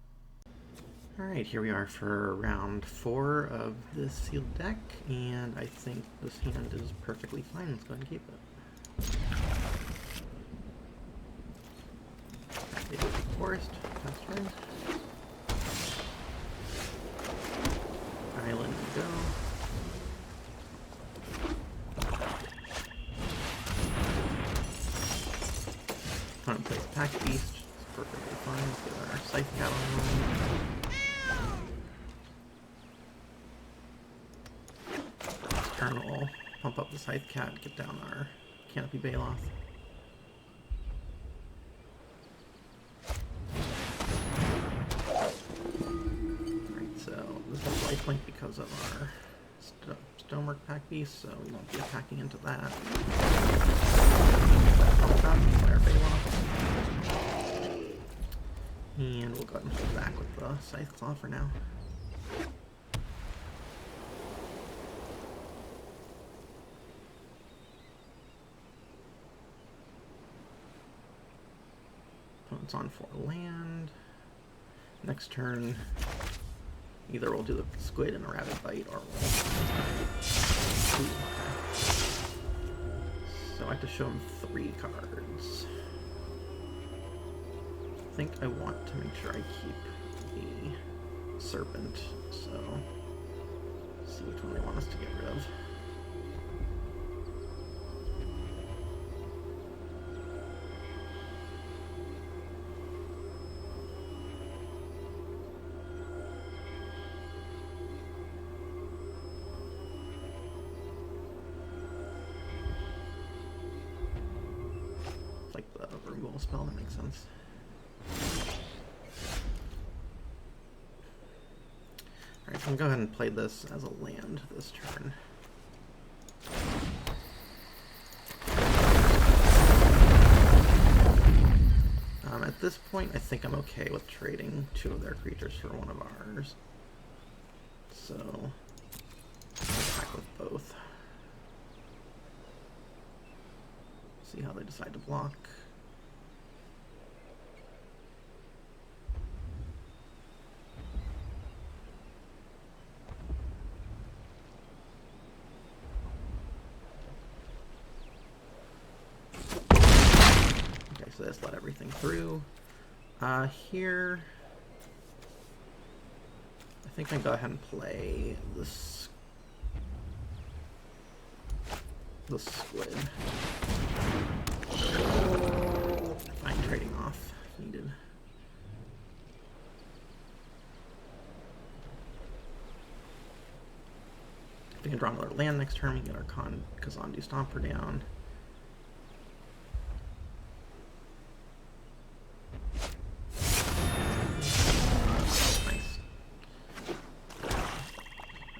All right, here we are for round 4 of this sealed deck, and I think this hand is perfectly fine. Let's go ahead and keep it. Forest, pass turn. Island, go. Opponent plays Pack Beast. It's perfectly fine. Let's get our Scythe Cat on. Turn we'll pump up the Scythe Cat, get down our Canopy Baloth. Alright, so this is lifelink because of our Stonework Pack Beast, so we won't be attacking into that. Play our Baloth. And we'll go ahead and hold back with the Scythe Claw for now. Opponent's on for land. Next turn, either we'll do the Squid and a Rabid Bite, or we'll... Ooh, okay. So I have to show him 3 cards. I think I want to make sure I keep the Serpent, so see which one they want us to get rid of. Like the removal spell, that makes sense. Alright, so I'm going to go ahead and play this as a land this turn. At this point, I think I'm okay with trading 2 of their creatures for 1 of ours. So, I'll attack with both. See how they decide to block. Okay, so just let everything through. Here, I think I can go ahead and play this. The Squid. Fine, trading off if needed. If we can draw another land next turn, we can get our Kazandu Stomper down. Nice.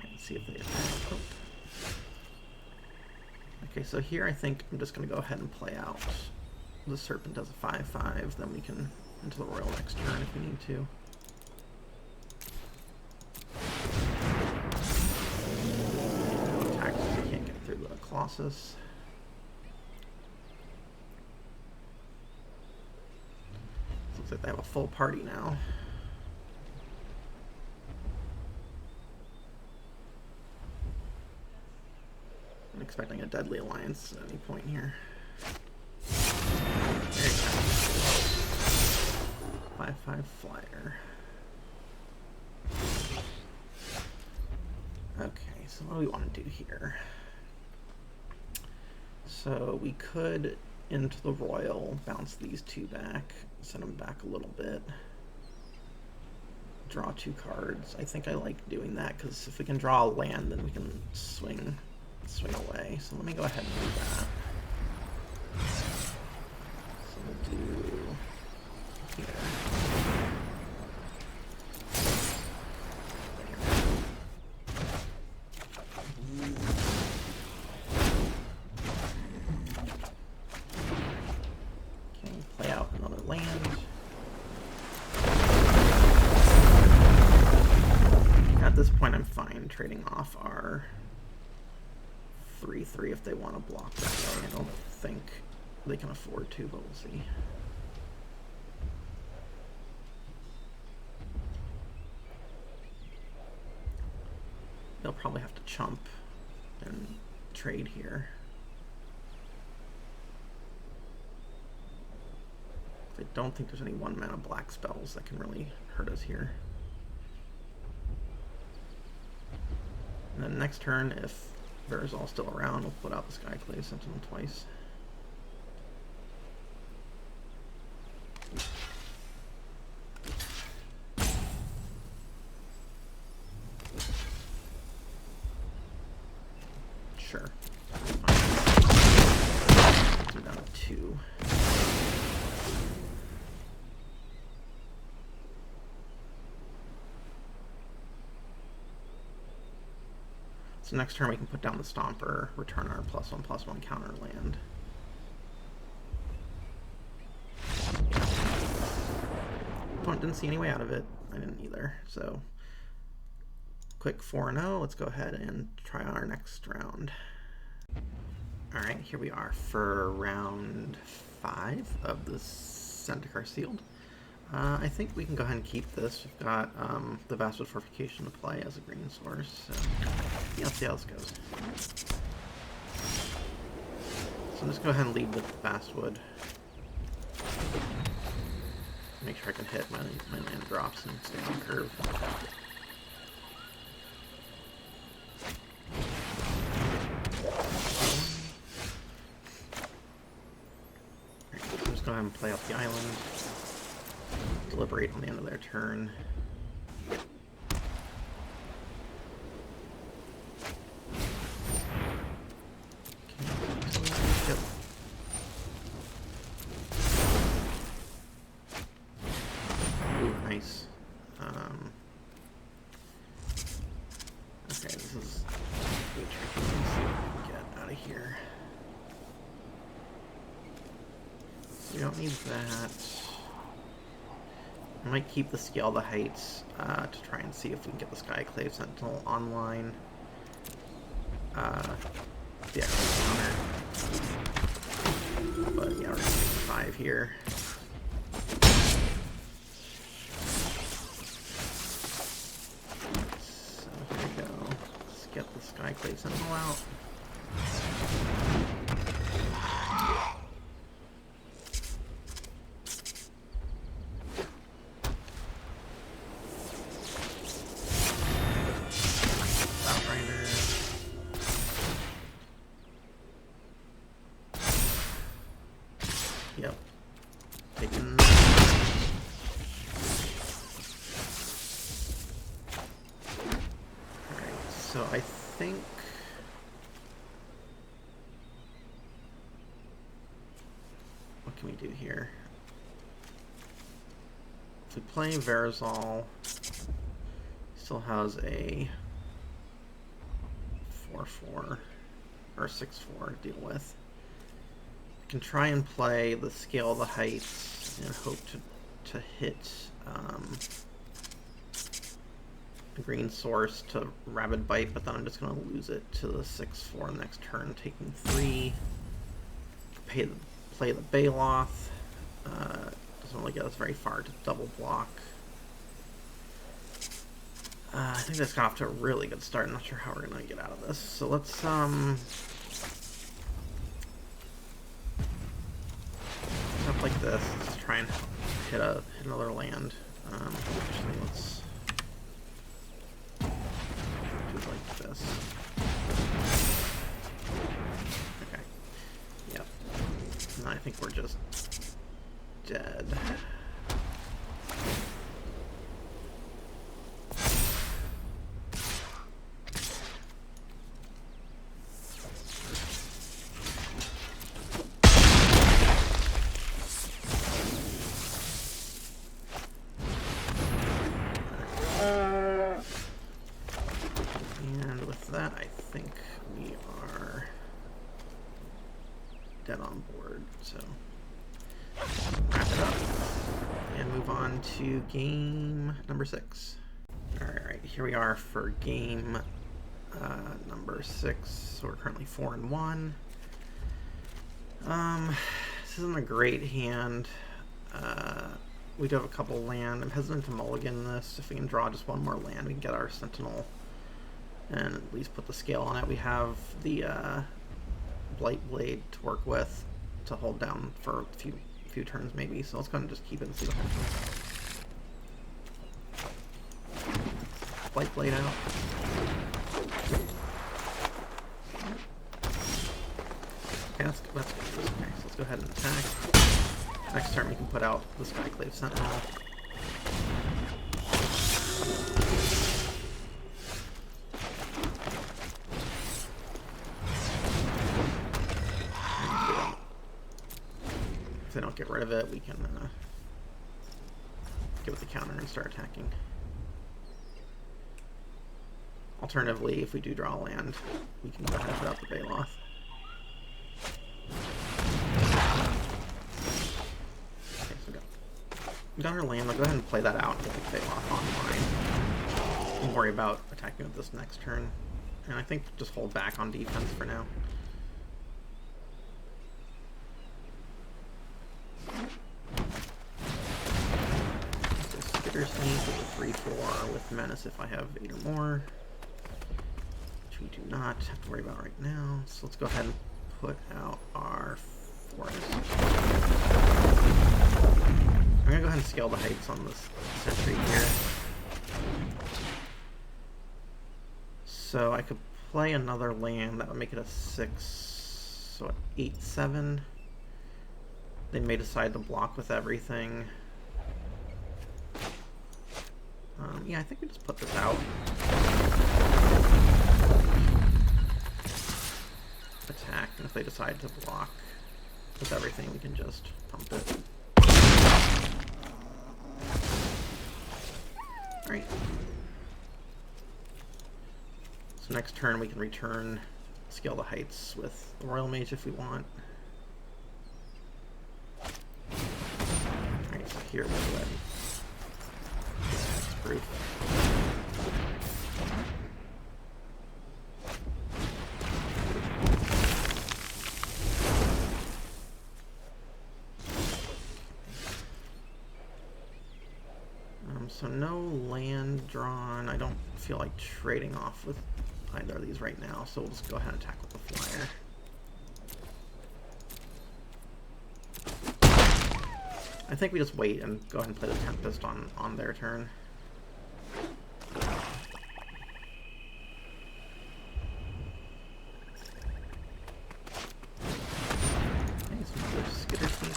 Let's see if they attack. Oh. Okay, so here I think I'm just going to go ahead and play out the Serpent as a 5/5, then we can into the Royal next turn if we need to. No attacks, we can't get through Colossus. Looks like they have a full party now. I'm expecting a deadly alliance at any point here. There you go. 5/5 flyer. Okay, so what do we want to do here? So we could, into the Royal, bounce these two back, send them back a little bit. Draw 2 cards. I think I like doing that because if we can draw a land, then we can swing away. So let me go ahead and do that. So we'll do here. Okay, play out another land. At this point, I'm fine trading off our 3/3 if they want to block that way. I don't think they can afford to, but we'll see. They'll probably have to chump and trade here. I don't think there's any 1-mana black spells that can really hurt us here. And then next turn, if Verzal's still around, we'll put out the Skyclave Sentinel twice. Sure. We're down to 2. So next turn we can put down the Stomper, return our +1/+1 counter land. Didn't see any way out of it. I didn't either. So quick 4-0. Let's go ahead and try our next round. All right, here we are for round 5 of the Zendikar Sealed. I think we can go ahead and keep this. We've got the Vastwood Fortification to play as a green source. So yeah, let's see how this goes. So I'm just go ahead and lead with Vastwood. Make sure I can hit my land drops and stay on curve. Alright, so just go ahead and play out the island. Deliberate on the end of their turn. Yep. Ooh, nice. Okay, this is pretty tricky. Let's get out of here. We don't need that. I might keep the Scale the Heights to try and see if we can get the Skyclave Sentinel online. The extra counter. But yeah, we're gonna take 5 here. So here we go. Let's get the Skyclave Sentinel out. Yep. Taking. Alright, so I think. What can we do here? If we play Verzal, still has a 4/4 or 6/4 to deal with. Can try and play the Scale the Heights and hope to hit a green source to Rabid Bite, but then I'm just going to lose it to the 6/4 next turn, taking 3. Play the Baloth. Doesn't really get us very far to double block. I think this got off to a really good start. I'm not sure how we're going to get out of this. So let's up like this. Let's try and hit another land. Actually, let's do it like this. Okay. Yep. And I think we're just dead. And with that, I think we are dead on board. So wrap it up and move on to game number 6. Alright, here we are for game number 6. So we're currently 4-1. This isn't a great hand. We do have a couple land. I'm hesitant to mulligan this. If we can draw just one more land, we can get our Sentinel and at least put the scale on it. We have the Blight Blade to work with to hold down for a few turns maybe. So let's go ahead and just keep it and see what happens. Blight Blade out. Okay, that's good. Okay, so let's go ahead and attack. Next turn we can put out the Skyclave Sentinel. If they don't get rid of it, we can give it the counter and start attacking. Alternatively, if we do draw a land, we can go ahead and put out the Baloth. Okay, so we got our land. I'll go ahead and play that out and get the Baloth online. Don't worry about attacking with this next turn. And I think just hold back on defense for now. Skitter Sneak with a 3/4 with Menace if I have 8 or more. Which we do not have to worry about right now. So let's go ahead and put out our Forest. I'm going to go ahead and scale the heights on this sentry here. So I could play another land that would make it a 6, so at 8/7. They may decide to block with everything. Yeah, I think we just put this out. Attack, and if they decide to block with everything, we can just pump it. Alright. So next turn we can return, scale the heights with the Royal Mage if we want. Alright, so here we'll go ahead. Proof. So no land drawn. I don't feel like trading off with either of these right now, so we'll just go ahead and attack with the flyer. I think we just wait and go ahead and play the Tempest on their turn. Skitter Sneak.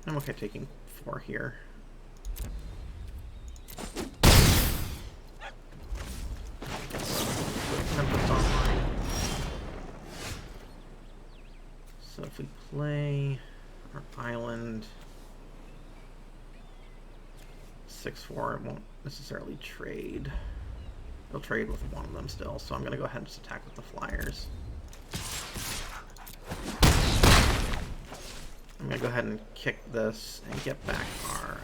I'm okay taking 4 here. Tempest online. So if we play our island 6/4, it won't necessarily trade. It'll trade with one of them still, so I'm going to go ahead and just attack with the flyers. I'm going to go ahead and kick this and get back our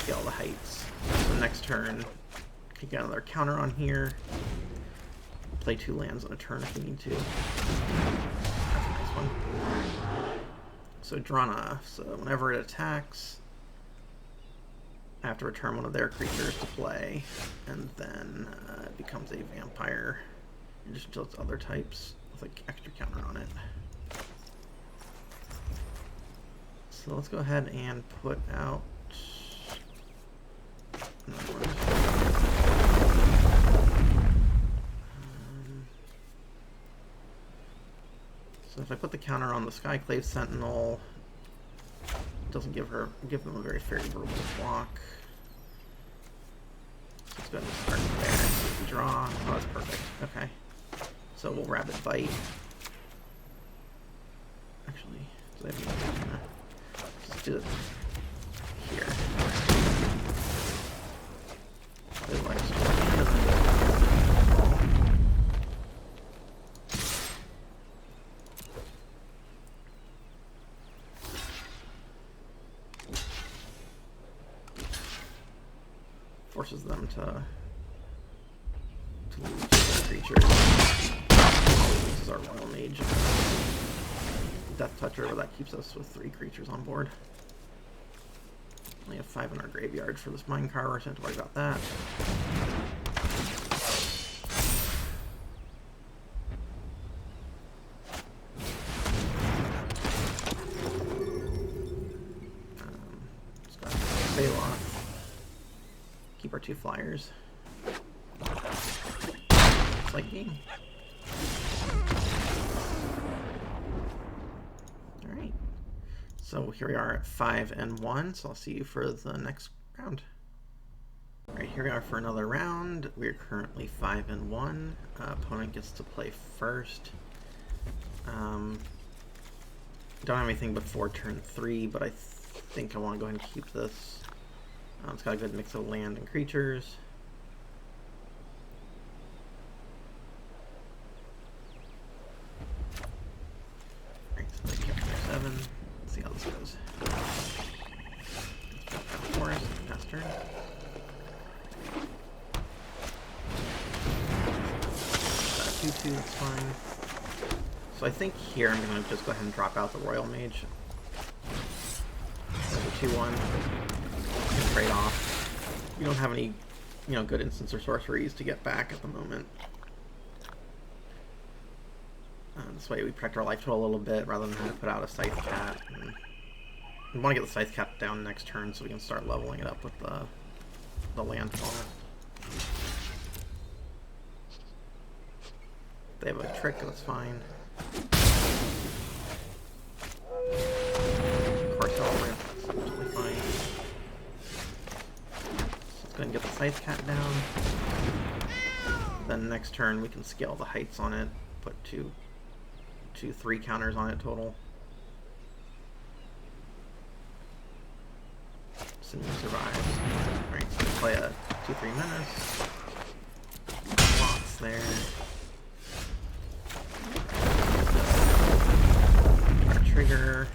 scale the heights. So next turn, kick out another counter on here. Play 2 lands on a turn if we need to. That's a nice one. So Drana, so whenever it attacks, I have to return one of their creatures to play, and then it becomes a vampire, just until it's other types with like extra counter on it. So let's go ahead and put out another one. So if I put the counter on the Skyclave Sentinel, it doesn't give them a very favorable block. So let's go ahead and start there. So we draw. Oh, that's perfect. Okay. So we'll Rabid Bite. Actually, do I have any? Let's do it here. Forces them to lose their creatures. This is our Royal Mage. Death Toucher, that keeps us with 3 creatures on board. Only have 5 in our graveyard for this Minecarver, so I don't have to worry about that. Just got Baloth. Keep our 2 flyers. It's like game. Alright. So here we are at 5-1, so I'll see you for the next round. Alright, here we are for another round. We are currently 5-1. Opponent gets to play first. Don't have anything before turn 3, but I think I want to go ahead and keep this. It's got a good mix of land and creatures. Alright, so they kept their 7. Let's see how this goes. Let's drop down Forest, pass turn. Got a 2/2, that's fine. So I think here I'm going to just go ahead and drop out the Royal Mage. There's a 2/1. Trade off. We don't have any, good instants or sorceries to get back at the moment. This way we protect our life total a little bit rather than having to put out a Scythe Cat. And we want to get the Scythe Cat down next turn so we can start leveling it up with the landfall. If they have a trick, that's fine. Of course, that's totally fine. Go ahead and get the Scythe Cat down. Then next turn we can scale the heights on it, put 3 counters on it total. Assuming survives. Alright, so we play a 2/3 menace. Lots there. Our trigger.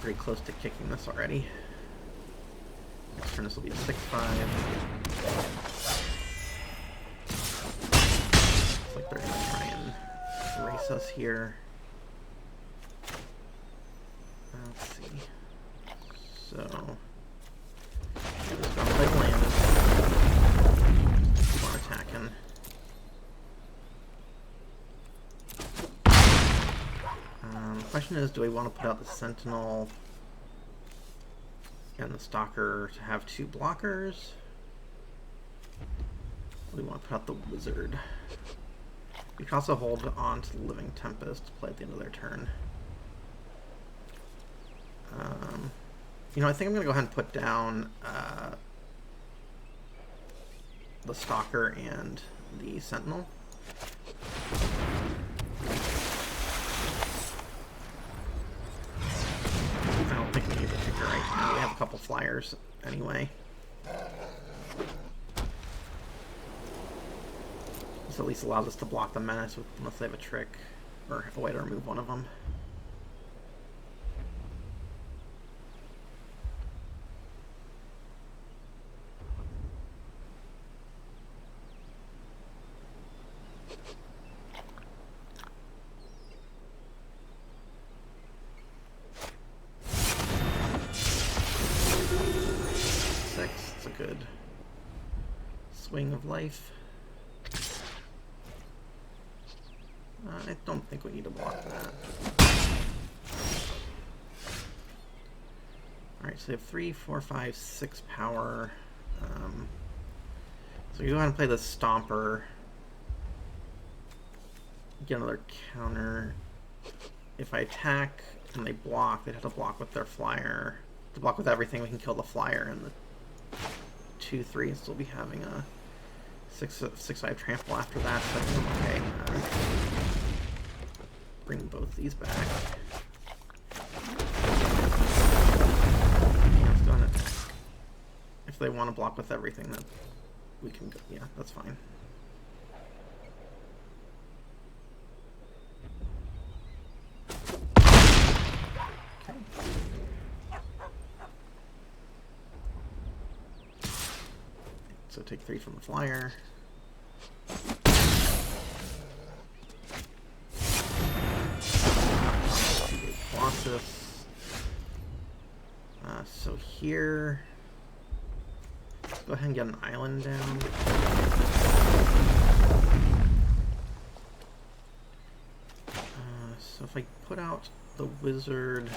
Pretty close to kicking this already. Next turn this will be a 6/5. Looks like they're gonna try and race us here. Let's see. So just gonna play land. Keep on attacking. The question is, do we want to put out the Sentinel and the Stalker to have 2 blockers? Or do we want to put out the Wizard? We can also hold on to the Living Tempest to play at the end of their turn. I think I'm going to go ahead and put down the Stalker and the Sentinel. couple flyers anyway. This at least allows us to block the menace unless they have a trick or a way to remove one of them. It's a good swing of life. I don't think we need to block that. Alright, so they have 3, 4, 5, 6 power. So you go ahead and play the Stomper. Get another counter. If I attack and they block, they'd have to block with their flyer. To block with everything, we can kill the flyer and the 2-3 and still be having a 6-5 trample after that. So I think I'm okay. Bring both these back. Let's go and attack. If they want to block with everything, then we can go. Yeah, that's fine. Okay. So take 3 from the flyer. Colossus. So here, let's go ahead and get an island down. So if I put out the wizard,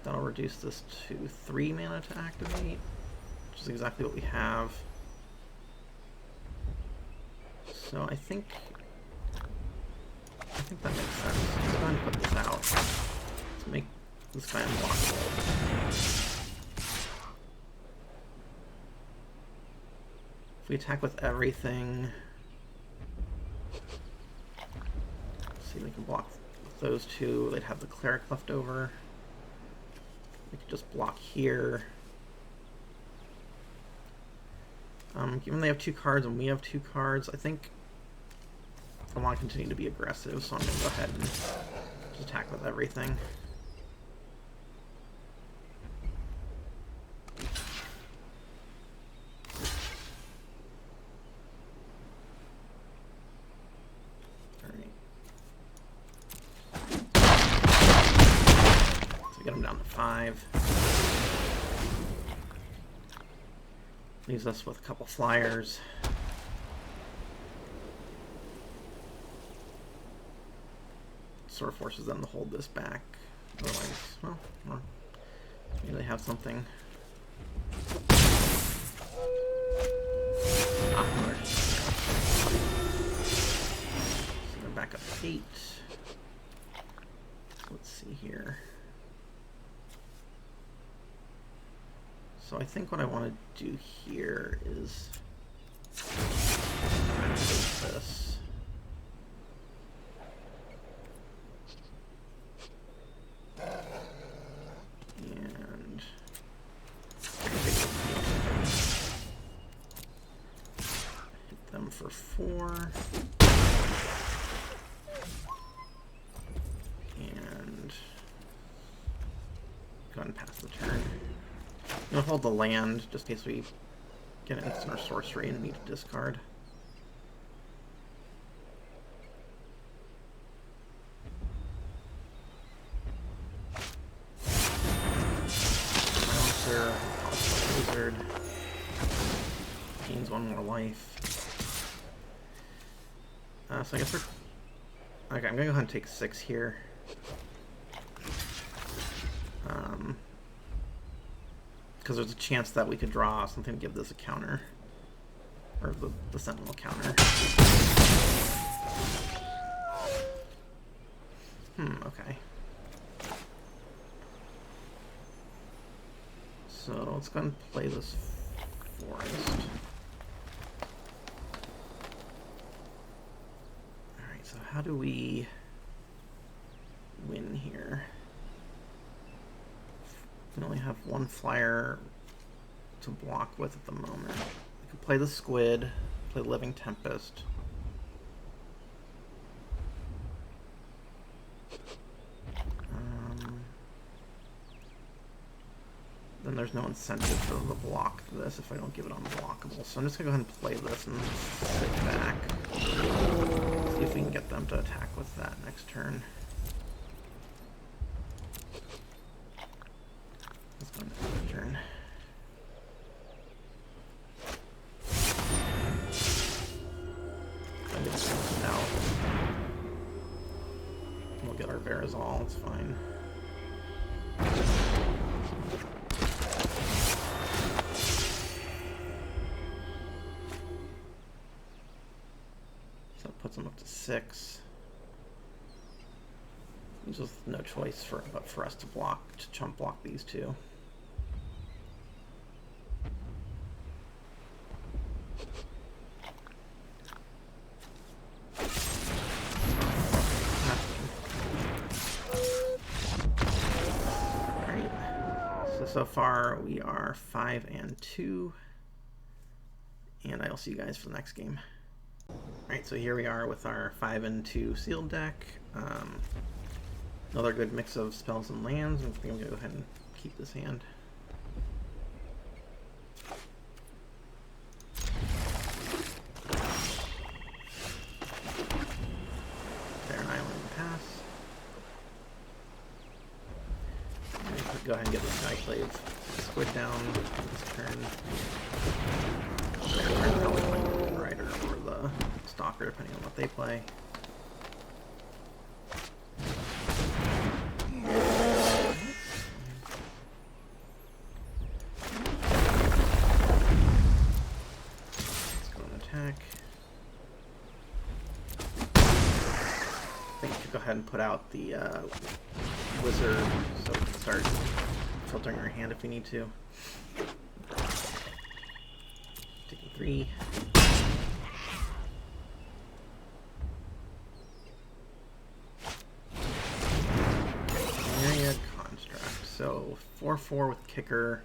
that'll reduce this to 3 mana to activate, which is exactly what we have. So I think that makes sense. Let's go ahead and put this out. Let's make this guy unblockable. If we attack with everything, let's see, we can block those two. They'd have the cleric left over. We could just block here. Given they have 2 cards and we have 2 cards, I think I want to continue to be aggressive, so I'm going to go ahead and just attack with everything. Alright. So get him down to 5. Leaves us with a couple flyers. Sort of forces them to hold this back. Otherwise, well, or maybe they have something. So they're back up 8. Let's see here. So I think what I want to do here is this. And hit them for 4. And go ahead and pass the turn. I'm going to hold the land just in case we get an instant or sorcery and need to discard. Silencer, wizard. Gains 1 more life. So I guess we're... Okay, I'm going to go ahead and take 6 here. Because there's a chance that we could draw something to give this a counter. Or the Sentinel counter. Okay. So let's go ahead and play this forest. Alright, so how do we win here? We only have one flyer to block with at the moment. We could play the Squid, play Living Tempest. Then there's no incentive for the block this if I don't give it unblockable. So I'm just gonna go ahead and play this and sit back. See if we can get them to attack with that next turn. Let's go next turn. I get this out. We'll get our Verazol, it's fine. Puts them up to 6. There's just no choice but for us to chump block these two. Alright. So far we are 5-2. And I'll see you guys for the next game. Alright, so here we are with our 5-2 sealed deck. Another good mix of spells and lands. I think I'm going to go ahead and keep this hand. There, an island pass. And go ahead and get this Skyclave Squid down this turn. Probably playing the Moon Rider or the Stalker, depending on what they play. Let's go and attack. I think you should go ahead and put out the Wizard so we can start filtering our hand if we need to. Taking 3. So 4/4 with kicker.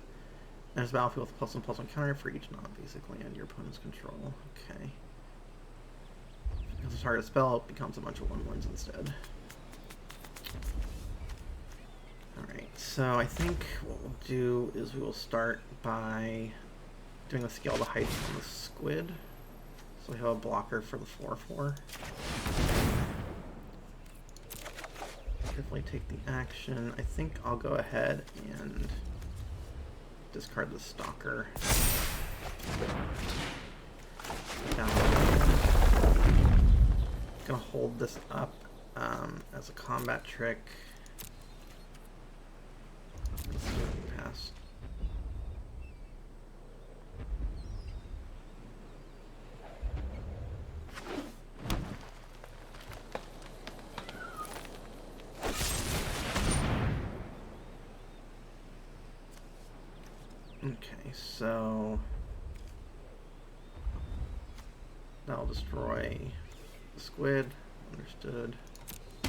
There's a battlefield with +1/+1 counter for each non-basic land your opponent's control. Okay. Because it's hard to spell, it becomes a bunch of 1/1s instead. Alright, so I think what we'll do is we will start by doing the scale to height on the Squid. So we have a blocker for the 4/4. Definitely take the action. I think I'll go ahead and discard the Stalker. Gonna hold this up as a combat trick. Let's see if we pass. Okay, so that'll destroy the Squid. Understood. I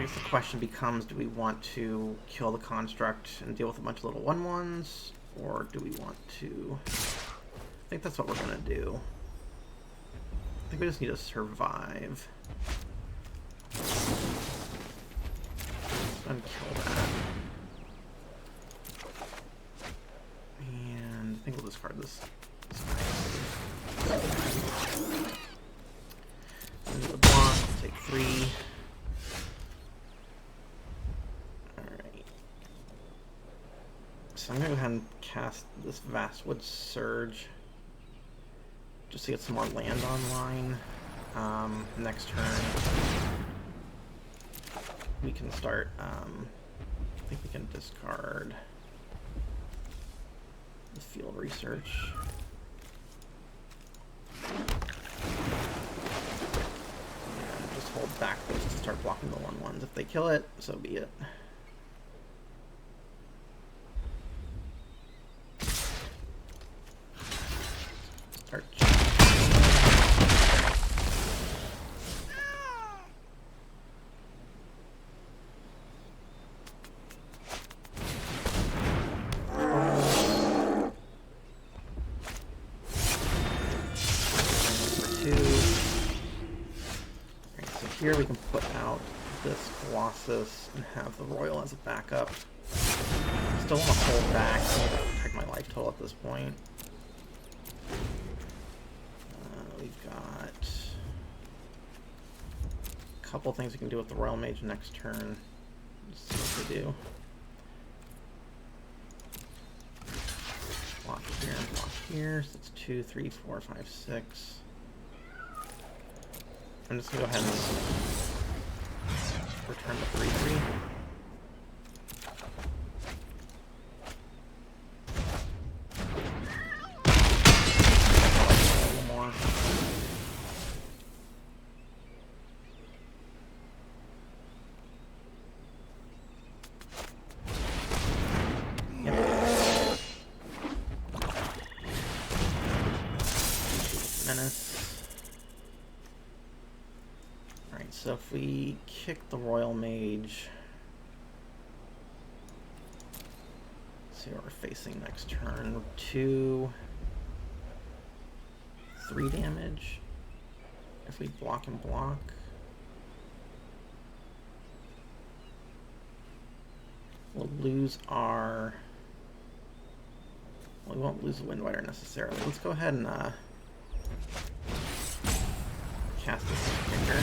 guess the question becomes, do we want to kill the construct and deal with a bunch of little 1/1s, or do we want to... I think that's what we're gonna do. I think we just need to survive. Unkill that. And I think we'll discard this. And the block, take 3. Alright. So I'm gonna go ahead and cast this Vastwood Surge. Just to get some more land online. Next turn we can start, I think we can discard the Field Research. And just hold back this to start blocking the 1/1s. If they kill it, so be it. Start. here we can put out this Colossus and have the Royal as a backup. Still want to hold back. I need to protect my life total at this point. We've got a couple things we can do with the Royal Mage next turn. Let's see what they do. Block here and block here. So it's 2, 3, 4, 5, 6. I'm just gonna go ahead and return the 3/3. So if we kick the Royal Mage, let's see what we're facing next turn. 2, 3 damage. If we block and block, we'll lose our. Well, we won't lose the Wind Rider necessarily. Let's go ahead and cast this finger.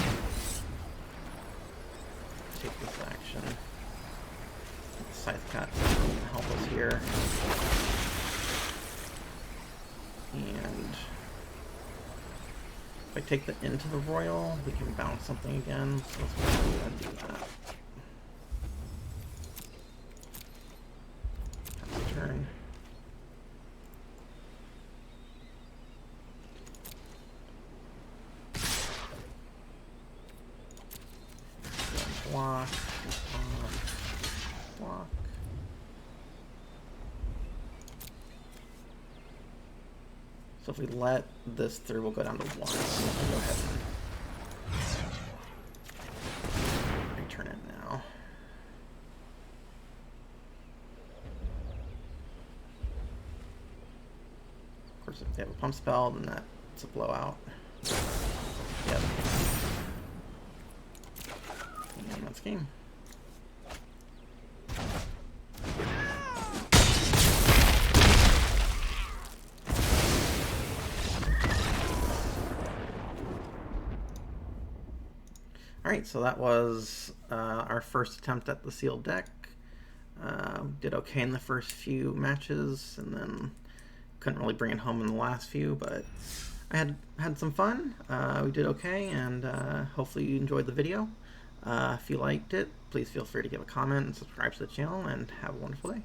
Take this action. Scythe Cut can help us here. And if I take the into the Royal, we can bounce something again. So let's go ahead and do that. Pass turn. Block, block. So if we let this through, we'll go down to 1. So we'll go ahead and return it now. Of course, if they have a pump spell, then that's a blowout. Yep. And that's game. Alright, so that was our first attempt at the sealed deck. Did okay in the first few matches, and then couldn't really bring it home in the last few, but I had some fun. We did okay, and hopefully you enjoyed the video. If you liked it, please feel free to give a comment and subscribe to the channel, and have a wonderful day.